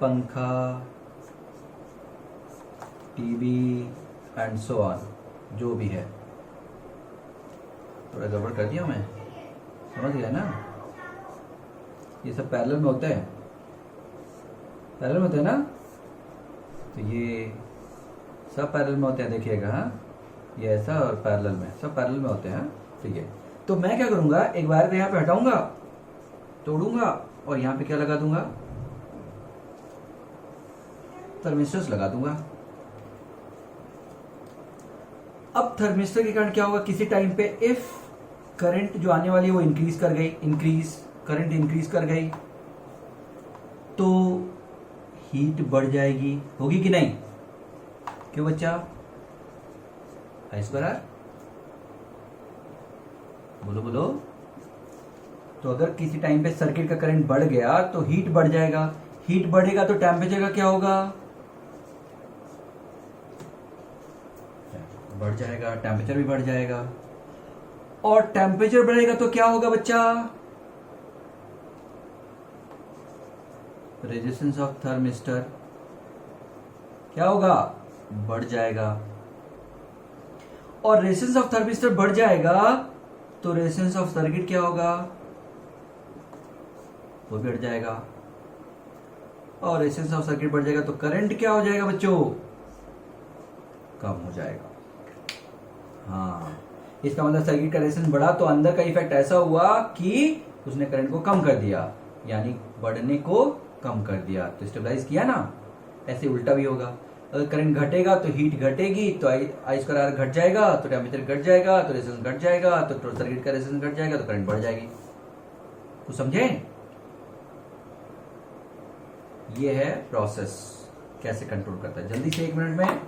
पंखा, टीवी एंड सो ऑन जो भी है। थोड़ा गड़बड़ कर दिया मैं, समझ गया ना? ये सब पैरेलल में होते हैं, पैरेलल में होते हैं ना? तो ये सब पैरेलल में होते हैं, देखिएगा। हाँ, ये ऐसा और पैरेलल में, सब पैरेलल में होते हैं। ठीक है, तो मैं क्या करूंगा, एक वायर को यहाँ पे हटाऊंगा, तोड़ूंगा और यहाँ पे क्या लगा दूंगा, थर्मिस्टर्स लगा दूंगा। अब थर्मिस्टर के कारण क्या होगा, किसी टाइम पे इफ करंट जो आने वाली है वो इंक्रीज कर गई, करंट इंक्रीज कर गई, तो हीट बढ़ जाएगी, होगी कि नहीं? क्यों बच्चा? आई स्क्वायर आर, बोलो बोलो। तो अगर किसी टाइम पे सर्किट का करंट बढ़ गया तो हीट बढ़ जाएगा, हीट बढ़ेगा तो टेम्परेचर का क्या होगा, बढ़ जाएगा, टेम्परेचर भी बढ़ जाएगा। और टेम्परेचर बढ़ेगा तो क्या होगा बच्चा, रेजिस्टेंस ऑफ थर्मिस्टर क्या होगा, बढ़ जाएगा। और रेजिस्टेंस ऑफ थर्मिस्टर बढ़ जाएगा तो रेजिस्टेंस ऑफ सर्किट क्या होगा, वो बढ़ जाएगा। और रेजिस्टेंस ऑफ सर्किट बढ़ जाएगा तो करंट क्या हो जाएगा बच्चों, कम हो जाएगा। हाँ, इसका मतलब सर्किट का रेजिस्टेंस बढ़ा तो अंदर का इफेक्ट ऐसा हुआ कि उसने करंट को कम कर दिया, यानी बढ़ने को कम कर दिया, तो स्टेबलाइज किया ना। ऐसे उल्टा भी होगा, अगर करंट घटेगा तो हीट घटेगी, तो आई स्क्वायर आर घट जाएगा, तो टेम्परेचर घट जाएगा, तो रेजिस्टेंस घट जाएगा, तो सर्किट का रेजिस्टेंस घट जाएगा, तो करंट बढ़ जाएगी। तो समझे? ये है प्रोसेस, कैसे कंट्रोल करता है। जल्दी से 1 मिनट में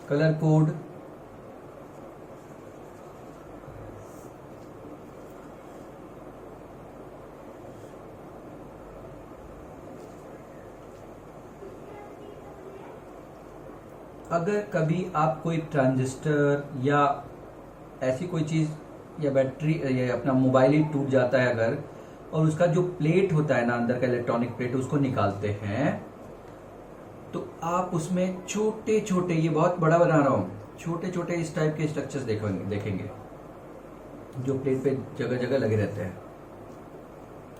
कलर कोड, अगर कभी आप कोई ट्रांजिस्टर या ऐसी कोई चीज या बैटरी या अपना मोबाइल ही टूट जाता है अगर, और उसका जो प्लेट होता है ना, अंदर का इलेक्ट्रॉनिक प्लेट, उसको निकालते हैं, तो आप उसमें छोटे छोटे, ये बहुत बड़ा बना रहा हूं, छोटे छोटे इस टाइप के स्ट्रक्चर्स देखेंगे जो प्लेट पे जगह जगह लगे रहते हैं,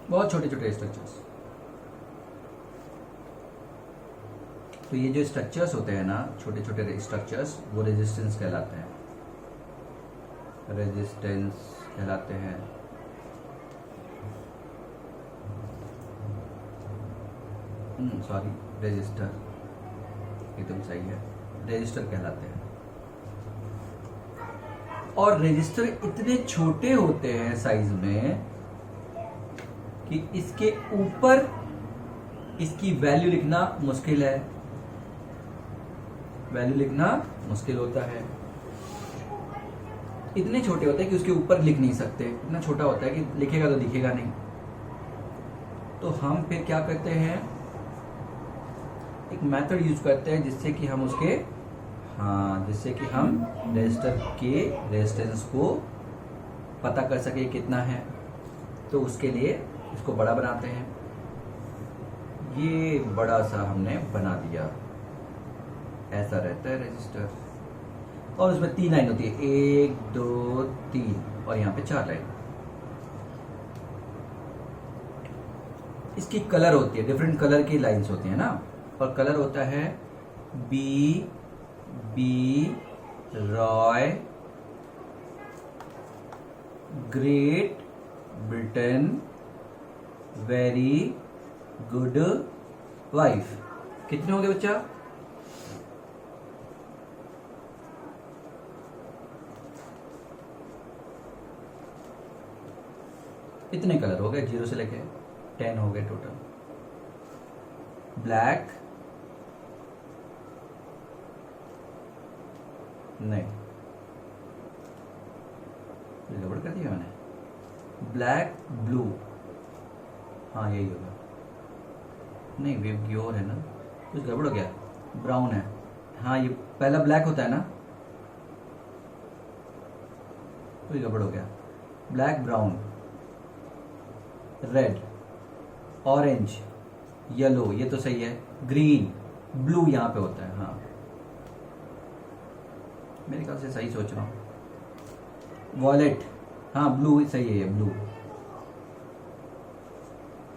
बहुत छोटे छोटे स्ट्रक्चर्स। तो ये जो स्ट्रक्चर्स होते हैं ना, छोटे छोटे स्ट्रक्चर्स, वो रेजिस्टेंस कहलाते हैं, रेजिस्टेंस कहलाते हैं। सॉरी, रेजिस्टर, एकदम सही है, रेजिस्टर कहलाते हैं। और रजिस्टर इतने छोटे होते हैं साइज में कि इसके ऊपर इसकी वैल्यू लिखना मुश्किल है, वैल्यू लिखना मुश्किल होता है। इतने छोटे होते हैं कि उसके ऊपर लिख नहीं सकते, इतना छोटा होता है कि लिखेगा तो दिखेगा नहीं। तो हम फिर क्या करते हैं, एक मेथड यूज करते हैं जिससे कि हम उसके जिससे कि हम रजिस्टर के रेजिस्टेंस को पता कर सके कितना है। तो उसके लिए इसको बड़ा बनाते हैं। ये बड़ा सा हमने बना दिया, ऐसा रहता है रजिस्टर, और उसमें 3 लाइन होती है, 1 2 3, और यहाँ पे 4 लाइन। इसकी कलर होती है, डिफरेंट कलर की लाइंस होती है ना, और कलर होता है B ROY, Great Britain, very good wife. कितने हो गए बच्चा? इतने कलर हो गए, 0 से लेके 10 हो गए टोटल। ब्लैक नहीं, गड़बड़ कर दिया मैंने। ब्लैक ब्लू, हाँ यही होगा, नहीं वेव और है ना, कुछ गड़बड़ हो गया। ब्राउन है, हाँ ये पहला ब्लैक होता है ना, कुछ गड़बड़ हो गया। Black brown red orange yellow, ये तो सही है। ग्रीन ब्लू यहाँ पे होता है, हाँ मेरे ख्याल से सही सोच रहा हूँ। वॉलेट, हाँ ब्लू सही है, blue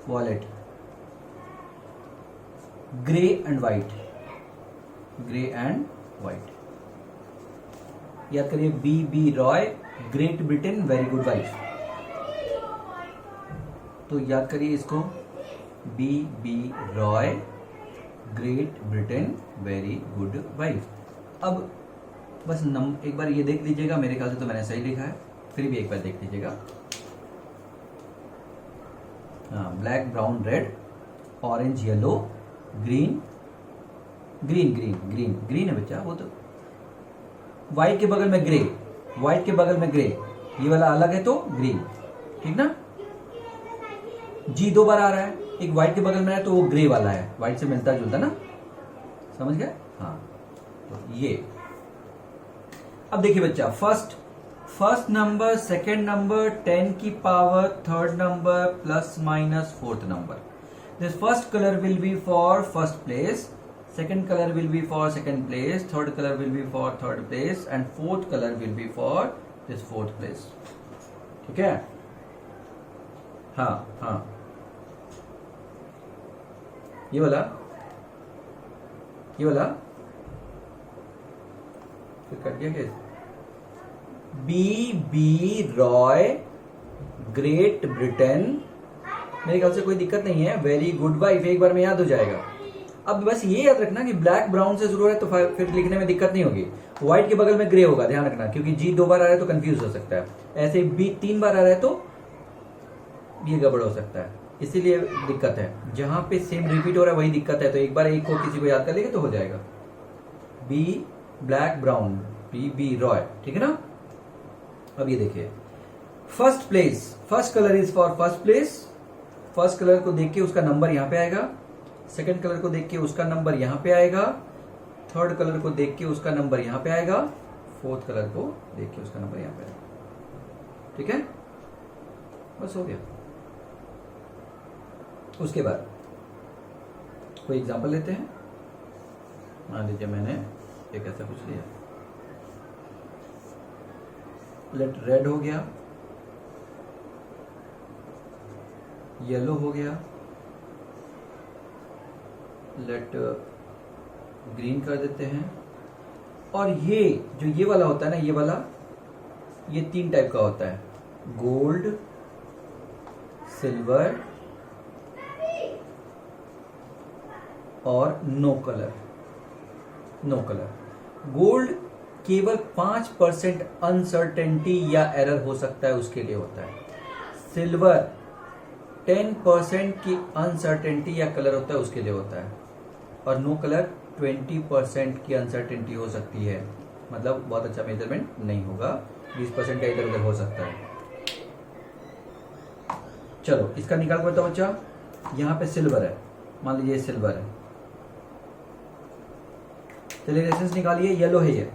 violet. Grey and white, grey and white. याद करिए, B ROY, Great Britain, very good wife. तो याद करिए इसको, B ROY, Great Britain, very good wife. अब बस एक बार ये देख लीजिएगा, मेरे ख्याल से तो मैंने सही लिखा है, फिर भी एक बार देख लीजिएगा। हाँ, black brown red orange yellow green, green green green green है बच्चा, वो तो व्हाइट के बगल में ग्रे, व्हाइट के बगल में ग्रे, ये वाला अलग है तो ग्रीन, ठीक ना। जी 2 बार आ रहा है, एक व्हाइट के बगल में है तो वो ग्रे वाला है, व्हाइट से मिलता जुलता ना, समझ गए। हाँ तो ये, अब देखिए बच्चा, फर्स्ट नंबर, सेकेंड नंबर, 10 की power, third number, plus minus fourth number. This first colour will be for first place, second color will be for second place, third color will be for third place, and fourth color will be for this fourth place. ठीक है। हाँ ये वाला फिर cut गया क्या? B ROY, Great Britain, मेरे ख्याल से कोई दिक्कत नहीं है, वेरी गुड वाइफ एक बार में याद हो जाएगा। अब बस ये याद रखना कि ब्लैक ब्राउन से शुरू है तो फिर लिखने में दिक्कत नहीं होगी। व्हाइट के बगल में ग्रे होगा, ध्यान रखना, क्योंकि जी 2 बार आ रहा है तो कंफ्यूज हो सकता है, ऐसे बी 3 बार आ रहा है तो ये गड़बड़ हो सकता है, इसीलिए दिक्कत है। जहां पे सेम रिपीट हो रहा है वही दिक्कत है, तो एक बार एक को किसी को याद कर लेंगे तो हो जाएगा। B black brown, B ROY, ठीक है ना। अब ये देखिए, first place, first colour is for first place, first colour को देख के उसका नंबर यहां पे आएगा, सेकंड कलर को देख के उसका नंबर यहां पे आएगा, थर्ड कलर को देख के उसका नंबर यहां पे आएगा, फोर्थ कलर को देख के उसका नंबर यहां पे आएगा। ठीक है, बस हो गया। उसके बाद कोई एग्जांपल लेते हैं। मान लीजिए मैंने एक ऐसा कुछ लिया, लेट रेड हो गया, येलो हो गया, लेट ग्रीन कर देते हैं। और ये जो ये वाला होता है ना, ये वाला, ये 3 टाइप का होता है, गोल्ड, सिल्वर और नो कलर। गोल्ड केवल 5% अनसर्टेनिटी या एरर हो सकता है, उसके लिए होता है। सिल्वर 10% की अनसर्टेनिटी या कलर होता है, उसके लिए होता है। और नो कलर 20% की अनसर्टेनिटी हो सकती है, मतलब बहुत अच्छा मेजरमेंट नहीं होगा, 20% का इधर उधर हो सकता है। चलो इसका निकाल के बताओ बच्चा। यहाँ पे सिल्वर है, मान लीजिए सिल्वर है, चलिए रेजिस्टेंस निकालिए। येलो है ये,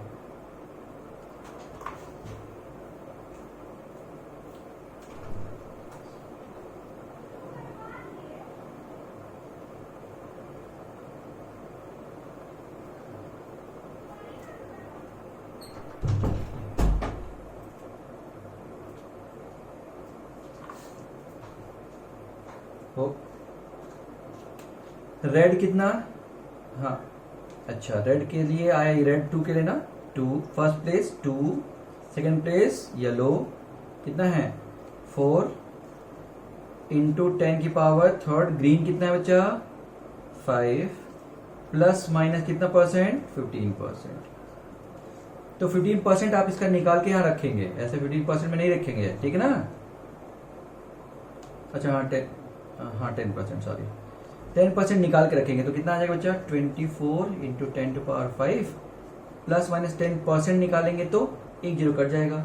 हो रेड कितना, हाँ अच्छा रेड के लिए आया, रेड 2 के लिए ना, 2 first place 2, second place yellow कितना है 4 इंटू 10 की पावर थर्ड, ग्रीन कितना है बच्चा 5 प्लस माइनस कितना परसेंट 15%। तो 15% आप इसका निकाल के यहाँ रखेंगे, ऐसे 15% में नहीं रखेंगे, ठीक है ना। अच्छा हाँ 10% सॉरी 10% निकाल के रखेंगे तो कितना आ जाएगा बच्चा 24 into 10 to power 5 plus minus 10% निकालेंगे तो 1 0 कट जाएगा,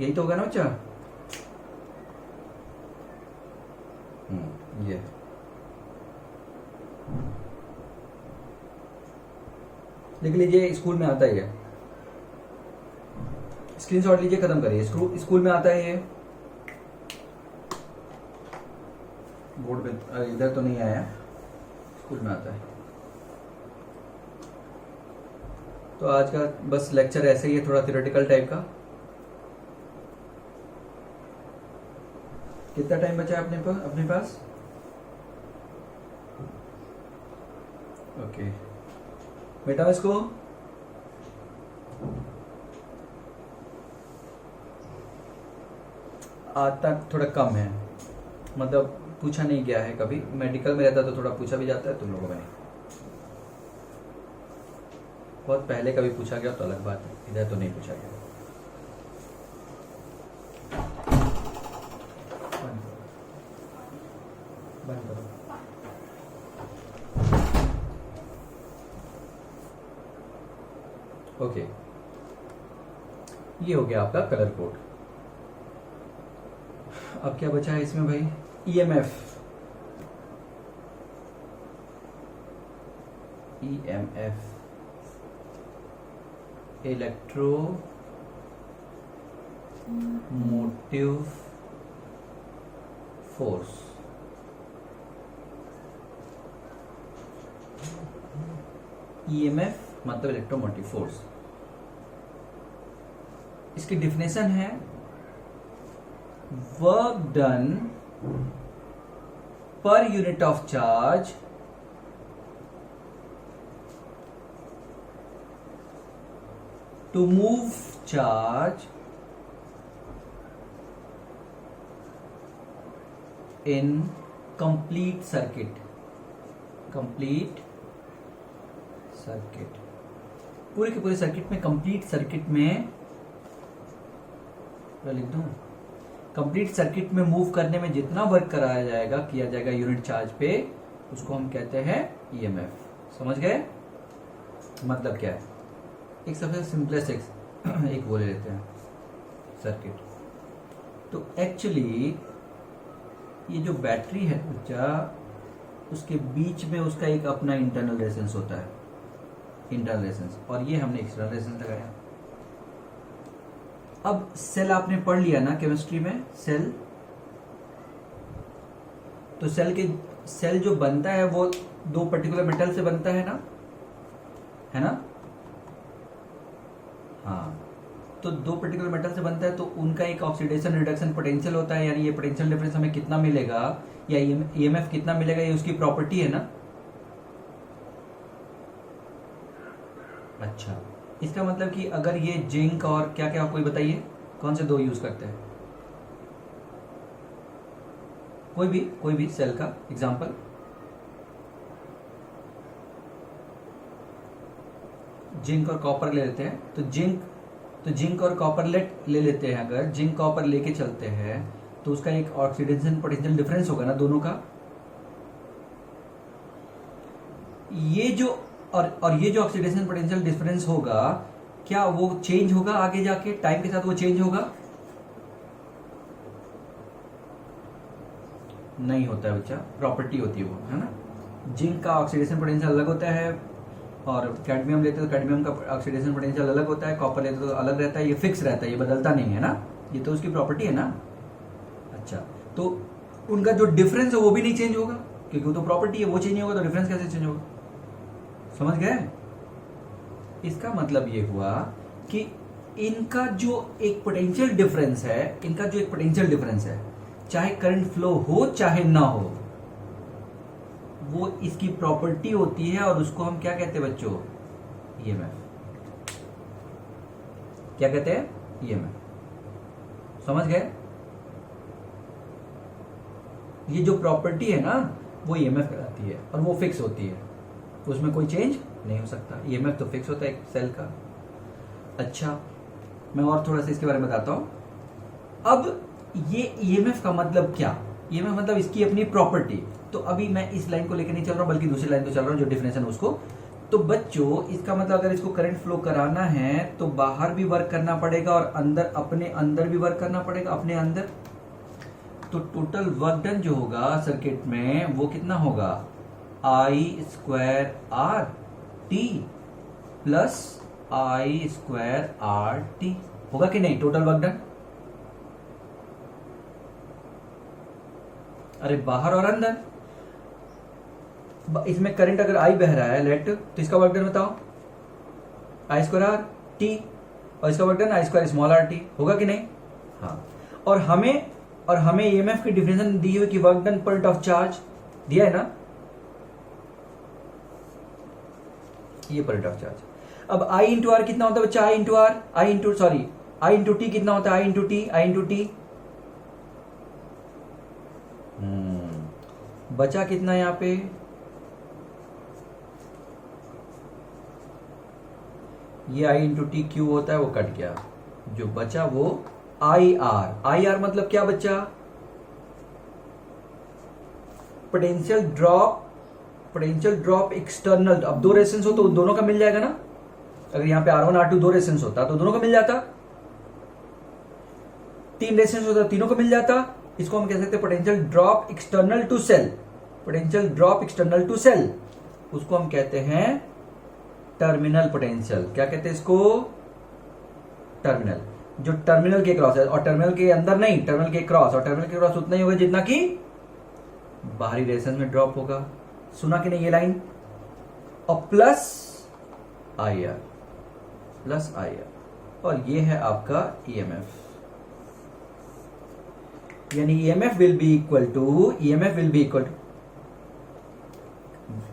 यही तो होगा ना बच्चा। ये लिख लीजिए, स्कूल में आता ही है, स्क्रीनशॉट लीजिए, खत्म करिए। स्कूल में आता है ये, बोर्ड पे इधर तो नहीं आया, स्कूल में आता है। तो आज का बस लेक्चर ऐसे ही है, थोड़ा थ्योरेटिकल टाइप का। कितना टाइम बचा है अपने पास? ओके बेटा इसको आता थोड़ा कम है, मतलब पूछा नहीं गया है कभी, मेडिकल में रहता तो थोड़ा पूछा भी जाता है, तुम लोगों में बहुत पहले कभी पूछा गया तो अलग बात है, इधर तो नहीं पूछा गया। बंद करो। ओके ये हो गया आपका कलर कोड। अब क्या बचा है इसमें भाई, EMF electro motive force. EMF मतलब इलेक्ट्रोमोटिव फोर्स, इसकी डिफिनेशन है work done per unit of charge to move charge in complete circuit, पूरे के पूरे सर्किट में, कंप्लीट सर्किट में लिख दूं, कंप्लीट सर्किट में मूव करने में जितना वर्क कराया जाएगा, किया जाएगा यूनिट चार्ज पे, उसको हम कहते हैं ईएमएफ। समझ गए मतलब क्या है? एक सबसे सिंपलेस्ट एक वो ले लेते हैं सर्किट। तो एक्चुअली ये जो बैटरी है बच्चा, उसके बीच में उसका एक अपना इंटरनल रेजिस्टेंस होता है, इंटरनल रेजिस्टेंस, और ये हमने एक्सटर्नल रेजिस्टेंस लगाया। अब सेल आपने पढ़ लिया ना केमिस्ट्री में, सेल, तो सेल जो बनता है वो 2 पर्टिकुलर मेटल से बनता है ना, है ना। हाँ तो 2 पर्टिकुलर मेटल से बनता है, तो उनका एक ऑक्सीडेशन रिडक्शन पोटेंशियल होता है, यानी ये पोटेंशियल डिफरेंस हमें कितना मिलेगा या ईएमएफ कितना मिलेगा, ये उसकी प्रॉपर्टी है ना। अच्छा इसका मतलब कि अगर ये जिंक और क्या क्या, कोई बताइए कौन से 2 यूज करते हैं, कोई भी सेल का एग्जांपल। जिंक और कॉपर ले लेते हैं, तो जिंक और कॉपर ले लेते हैं। अगर जिंक कॉपर लेके चलते हैं तो उसका एक ऑक्सीडेशन पोटेंशियल डिफरेंस होगा ना दोनों का। ये जो और ये जो ऑक्सीडेशन पोटेंशियल डिफरेंस होगा, क्या वो चेंज होगा आगे जाके टाइम के साथ? वो चेंज होगा? नहीं होता है बच्चा, प्रॉपर्टी होती है वो, है ना। जिंक का ऑक्सीडेशन पोटेंशियल अलग होता है, और कैडमियम लेते तो कैडमियम का ऑक्सीडेशन पोटेंशियल अलग होता है, कॉपर लेते तो अलग रहता है। ये फिक्स रहता है, ये बदलता नहीं है ना, ये तो उसकी प्रॉपर्टी है ना। अच्छा, तो उनका जो डिफरेंस है वो भी नहीं चेंज होगा, क्योंकि वो तो प्रॉपर्टी है, वो चेंज नहीं होगा तो डिफरेंस कैसे चेंज होगा? समझ गए? इसका मतलब ये हुआ कि इनका जो एक पोटेंशियल डिफरेंस है, चाहे करंट फ्लो हो चाहे ना हो, वो इसकी प्रॉपर्टी होती है, और उसको हम क्या कहते हैं बच्चों? ईएमएफ। क्या कहते हैं? ईएमएफ। समझ गए? ये जो प्रॉपर्टी है ना, वो ईएमएफ कहलाती है, और वो फिक्स होती है, तो उसमें कोई चेंज नहीं हो सकता। ईएमएफ तो फिक्स होता है एक सेल का। अच्छा, मैं और थोड़ा सा इसके बारे में बताता हूं। अब ये ईएमएफ का मतलब क्या? ईएमएफ मतलब इसकी अपनी प्रॉपर्टी। तो अभी मैं इस लाइन को लेकर नहीं चल रहा हूं, बल्कि दूसरी लाइन को चल रहा हूं जो डिफिनेशन है उसको। तो बच्चों, इसका मतलब अगर इसको करंट फ्लो कराना है तो बाहर भी वर्क करना पड़ेगा, और अंदर अपने अंदर भी वर्क करना पड़ेगा, अपने अंदर। तो टोटल वर्क डन जो होगा सर्किट में वो कितना होगा? I² RT plus I² RT होगा कि नहीं? Total work done. अरे बाहर और अंदर, इसमें करंट अगर I बह रहा है लेट, तो इसका वर्क डन बताओ, I² RT, और इसका work done I² small RT होगा कि नहीं? हाँ। और हमें ईएमएफ की डिफिनेशन दी हुई कि work done per unit of charge दिया है ना, ये पर यूनिट ऑफ चार्ज। अब I इंटू आर कितना होता है बच्चा? I इंटू टी कितना होता है? I इंटू टी बचा कितना यहां पे? ये I इंटू टी क्यू होता है, वो कट गया, जो बचा वो IR मतलब क्या बच्चा? Potential drop external. अब दो रेजिस्टेंस हो तो दोनों का मिल जाएगा ना। अगर यहां पे R1 R2 दो रेजिस्टेंस होता तो दोनों का मिल जाता, तीन रेजिस्टेंस होता तीनों को मिल जाता। इसको हम कह सकते हैं potential drop external to cell. उसको हम कहते हैं टर्मिनल पोटेंशियल। क्या कहते हैं इसको? टर्मिनल। जो टर्मिनल के क्रॉस है, और टर्मिनल के अंदर नहीं, टर्मिनल के क्रॉस, और टर्मिनल के क्रॉस उतना ही होगा जितना कि बाहरी रेजिस्टेंस में ड्रॉप होगा। सुना कि नहीं ये लाइन? और प्लस IR, और ये है आपका ईएमएफ। यानी EMF will be equal to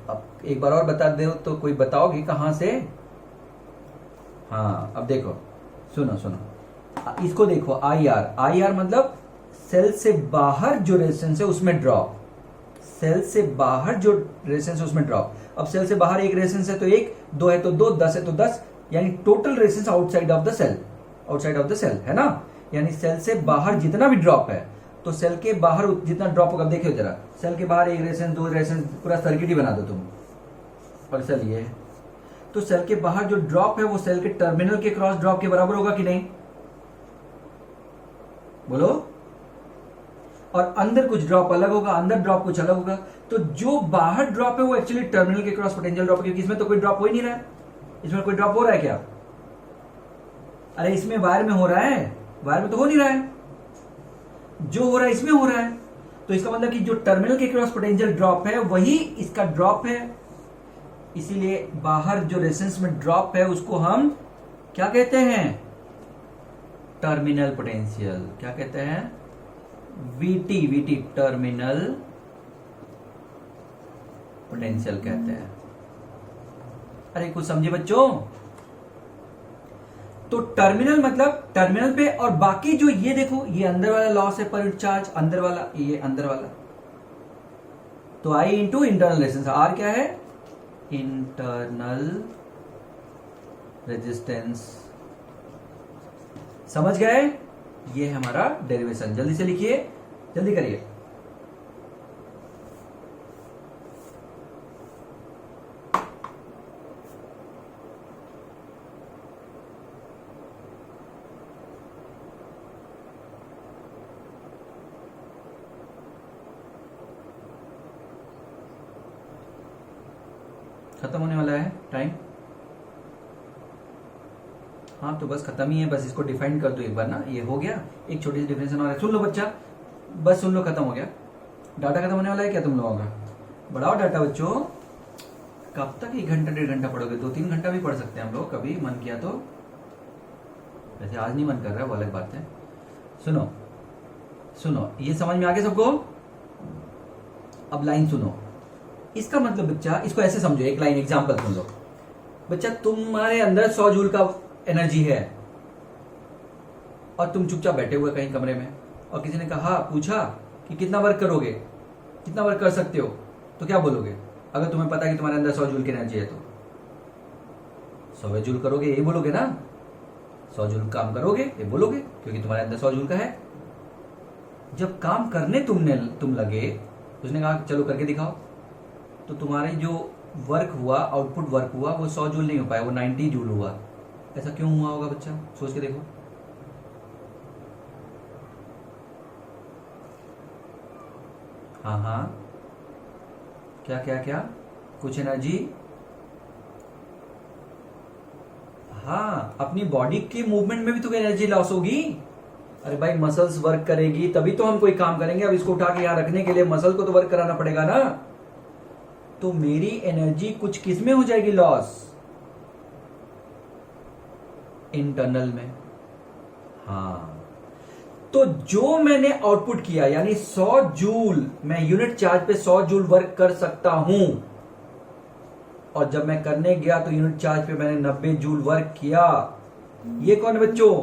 अब एक बार और बता दो तो कोई बताओगे कहां से? हाँ, अब देखो, सुनो इसको देखो। IR मतलब सेल से बाहर जो रेजिस्टेंस है उसमें ड्रॉप, अब सेल से बाहर एक रेजिस्टेंस है तो एक, दो है तो दो, 10 है तो 10, यानी total resistance outside of the cell, है ना। यानी सेल से बाहर जितना भी ड्रॉप है, तो सेल के बाहर जितना ड्रॉप होगा, देखियो जरा, सेल के बाहर एक रेजिस्टेंस, दो रेजिस्टेंस, पूरा सर्किट ही बना दो तुम, और सेल ये है। तो सेल के बाहर जो ड्रॉप है वो सेल के टर्मिनल के क्रॉस ड्रॉप के बराबर होगा कि नहीं? बोलो। और अंदर कुछ ड्रॉप अलग होगा, अंदर ड्रॉप कुछ अलग होगा। तो जो बाहर ड्रॉप है वो एक्चुअली टर्मिनल के क्रॉस पोटेंशियल ड्रॉप है, क्योंकि इसमें तो कोई ड्रॉप हो ही नहीं रहा है। इसमें कोई ड्रॉप हो रहा है क्या? अरे इसमें वायर में हो रहा है, वायर में तो हो नहीं रहा है, जो हो रहा है इसमें हो रहा है। तो इसका मतलब कि जो टर्मिनल के क्रॉस पोटेंशियल ड्रॉप है वही इसका ड्रॉप है। इसीलिए बाहर जो रेजिस्टेंस में ड्रॉप है उसको हम क्या कहते हैं? Terminal potential. क्या कहते हैं? VT टर्मिनल पोटेंशियल कहते हैं। अरे कुछ समझे बच्चों? तो टर्मिनल मतलब टर्मिनल पे, और बाकी जो ये देखो, ये अंदर वाला लॉस है पर यूनिट चार्ज, अंदर वाला, ये अंदर वाला। तो I into internal resistance, R क्या है? Internal resistance. समझ गए? ये है हमारा डेरिवेशन। जल्दी से लिखिए, जल्दी करिए। खत्म होने वाला है टाइम। हाँ तो बस खत्म ही है, बस इसको डिफाइन कर दो एक बार ना। ये हो गया, एक छोटी सी डिफिनेशन और है। सुन लो बच्चा, बस सुन लो, खत्म हो गया। डाटा खत्म होने वाला है क्या तुम लोगों का? बढ़ाओ डाटा बच्चों। कब तक 1 घंटा 1.5 घंटा पढ़ोगे? 2-3 घंटा भी पढ़ सकते हैं हम लोग, कभी मन किया तो। वैसे आज नहीं मन कर रहा है, वो अलग बात है। सुनो सुनो, ये समझ में आ गया सबको? अब लाइन सुनो। इसका मतलब बच्चा, इसको ऐसे समझो, एक लाइन एग्जांपल सुन लो। बच्चा, तुम्हारे अंदर 100 जूल का एनर्जी है और तुम चुपचाप बैठे हुए कहीं कमरे में, और किसी ने कहा, पूछा कि कितना वर्क करोगे, कितना वर्क कर सकते हो, तो क्या बोलोगे? अगर तुम्हें पता है कि तुम्हारे अंदर 100 जूल की एनर्जी है तो 100 जूल करोगे, यही बोलोगे ना? 100 जूल काम करोगे, ये बोलोगे, क्योंकि तुम्हारे अंदर 100 जूल का है। जब काम करने तुम लगे, उसने कहा चलो करके दिखाओ, तो तुम्हारे जो वर्क हुआ, आउटपुट वर्क हुआ, वो 100 जूल नहीं हो पाया, वो 90 जूल हुआ। ऐसा क्यों हुआ होगा बच्चा? सोच के देखो। हाँ हाँ, क्या क्या क्या? कुछ एनर्जी, हाँ, अपनी बॉडी की मूवमेंट में भी तो एनर्जी लॉस होगी। अरे भाई, मसल्स वर्क करेगी तभी तो हम कोई काम करेंगे। अब इसको उठा के यहां रखने के लिए मसल को तो वर्क कराना पड़ेगा ना। तो मेरी एनर्जी कुछ किस में हो जाएगी लॉस? इंटरनल में। हाँ, तो जो मैंने आउटपुट किया, यानी 100 जूल, मैं यूनिट चार्ज पे 100 जूल वर्क कर सकता हूं, और जब मैं करने गया तो यूनिट चार्ज पे मैंने 90 जूल वर्क किया। ये कौन है बच्चों?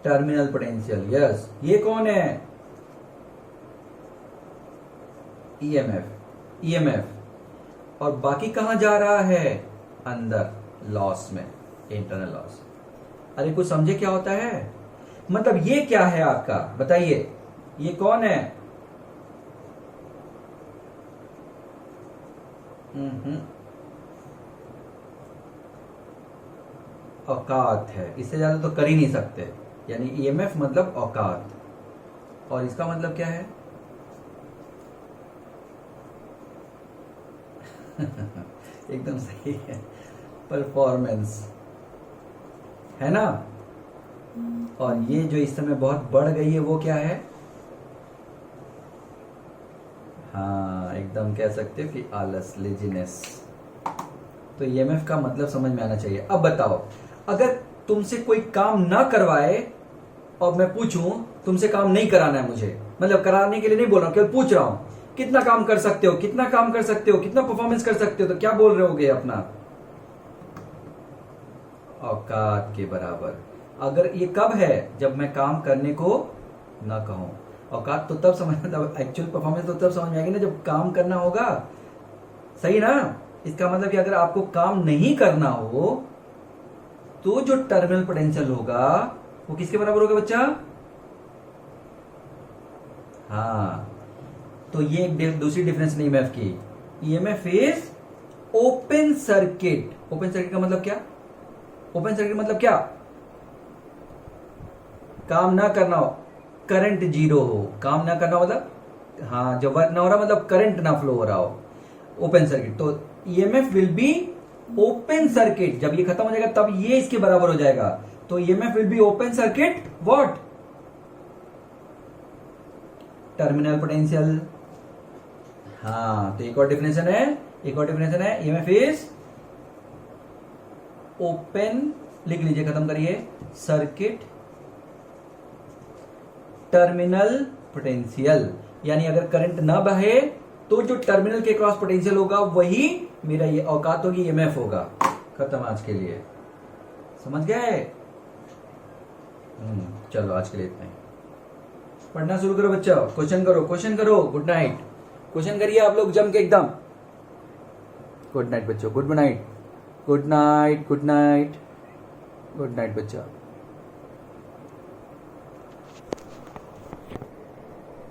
Terminal potential. यस, ये कौन है? ईएमएफ। ईएमएफ। और बाकी कहां जा रहा है? अंदर लॉस में, इंटरनल लॉस। अरे कुछ समझे क्या होता है? मतलब ये क्या है आपका, बताइए, ये कौन है? औकात है, इससे ज्यादा तो कर ही नहीं सकते। यानी ईएमएफ मतलब औकात, और इसका मतलब क्या है? एकदम सही है, परफॉर्मेंस, है ना? और ये जो इस समय बहुत बढ़ गई है, वो क्या है? हाँ, एकदम कह सकते हो कि आलस, लेजीनेस। तो ईएमएफ का मतलब समझ में आना चाहिए। अब बताओ, अगर तुमसे कोई काम ना करवाए और मैं पूछूं तुमसे काम नहीं कराना है मुझे, मतलब कराने के लिए नहीं बोल रहा हूं, केवल पूछ रहा हूं, कितना काम कर सकते हो, कितना काम कर सकते हो, कितना परफॉर्मेंस कर सकते हो, तो क्या बोल रहे होगे अपना? औकात के बराबर। अगर ये कब है? जब मैं काम करने को ना कहूं। औकात तो तब समझ, मतलब एक्चुअल परफॉर्मेंस तो तब समझ में आएगी ना जब काम करना होगा। सही ना? इसका मतलब कि अगर आपको काम नहीं करना हो तो जो टर्मिनल पोटेंशियल होगा वो किसके बराबर होगा बच्चा? हाँ, तो ये एक दूसरी डिफरेंस ईएमएफ की। EMF is open circuit. Open circuit का मतलब क्या? ओपन सर्किट मतलब क्या? काम ना करना हो, करंट जीरो हो। काम ना करना हो मतलब, हाँ, जब वर्क ना हो रहा मतलब करंट ना फ्लो हो रहा हो, ओपन सर्किट। तो EMF will be open circuit. जब ये खत्म हो जाएगा तब ये इसके बराबर हो जाएगा। तो EMF will be open circuit what? Terminal potential. हाँ, तो एक और डेफिनेशन है, ईएमएफ इज ओपन, लिख लीजिए, खत्म करिए, सर्किट टर्मिनल पोटेंशियल। यानी अगर करंट ना बहे तो जो टर्मिनल के क्रॉस पोटेंशियल होगा वही मेरा ये औकात होगी, ईएमएफ होगा। खत्म आज के लिए, समझ गए? चलो आज के लिए इतना ही। पढ़ना शुरू करो बच्चा, क्वेश्चन करो, क्वेश्चन करो। गुड नाइट, क्वेश्चन करिए आप लोग जम के एकदम। गुड नाइट बच्चों, good night, good night, good night, good night बच्चा।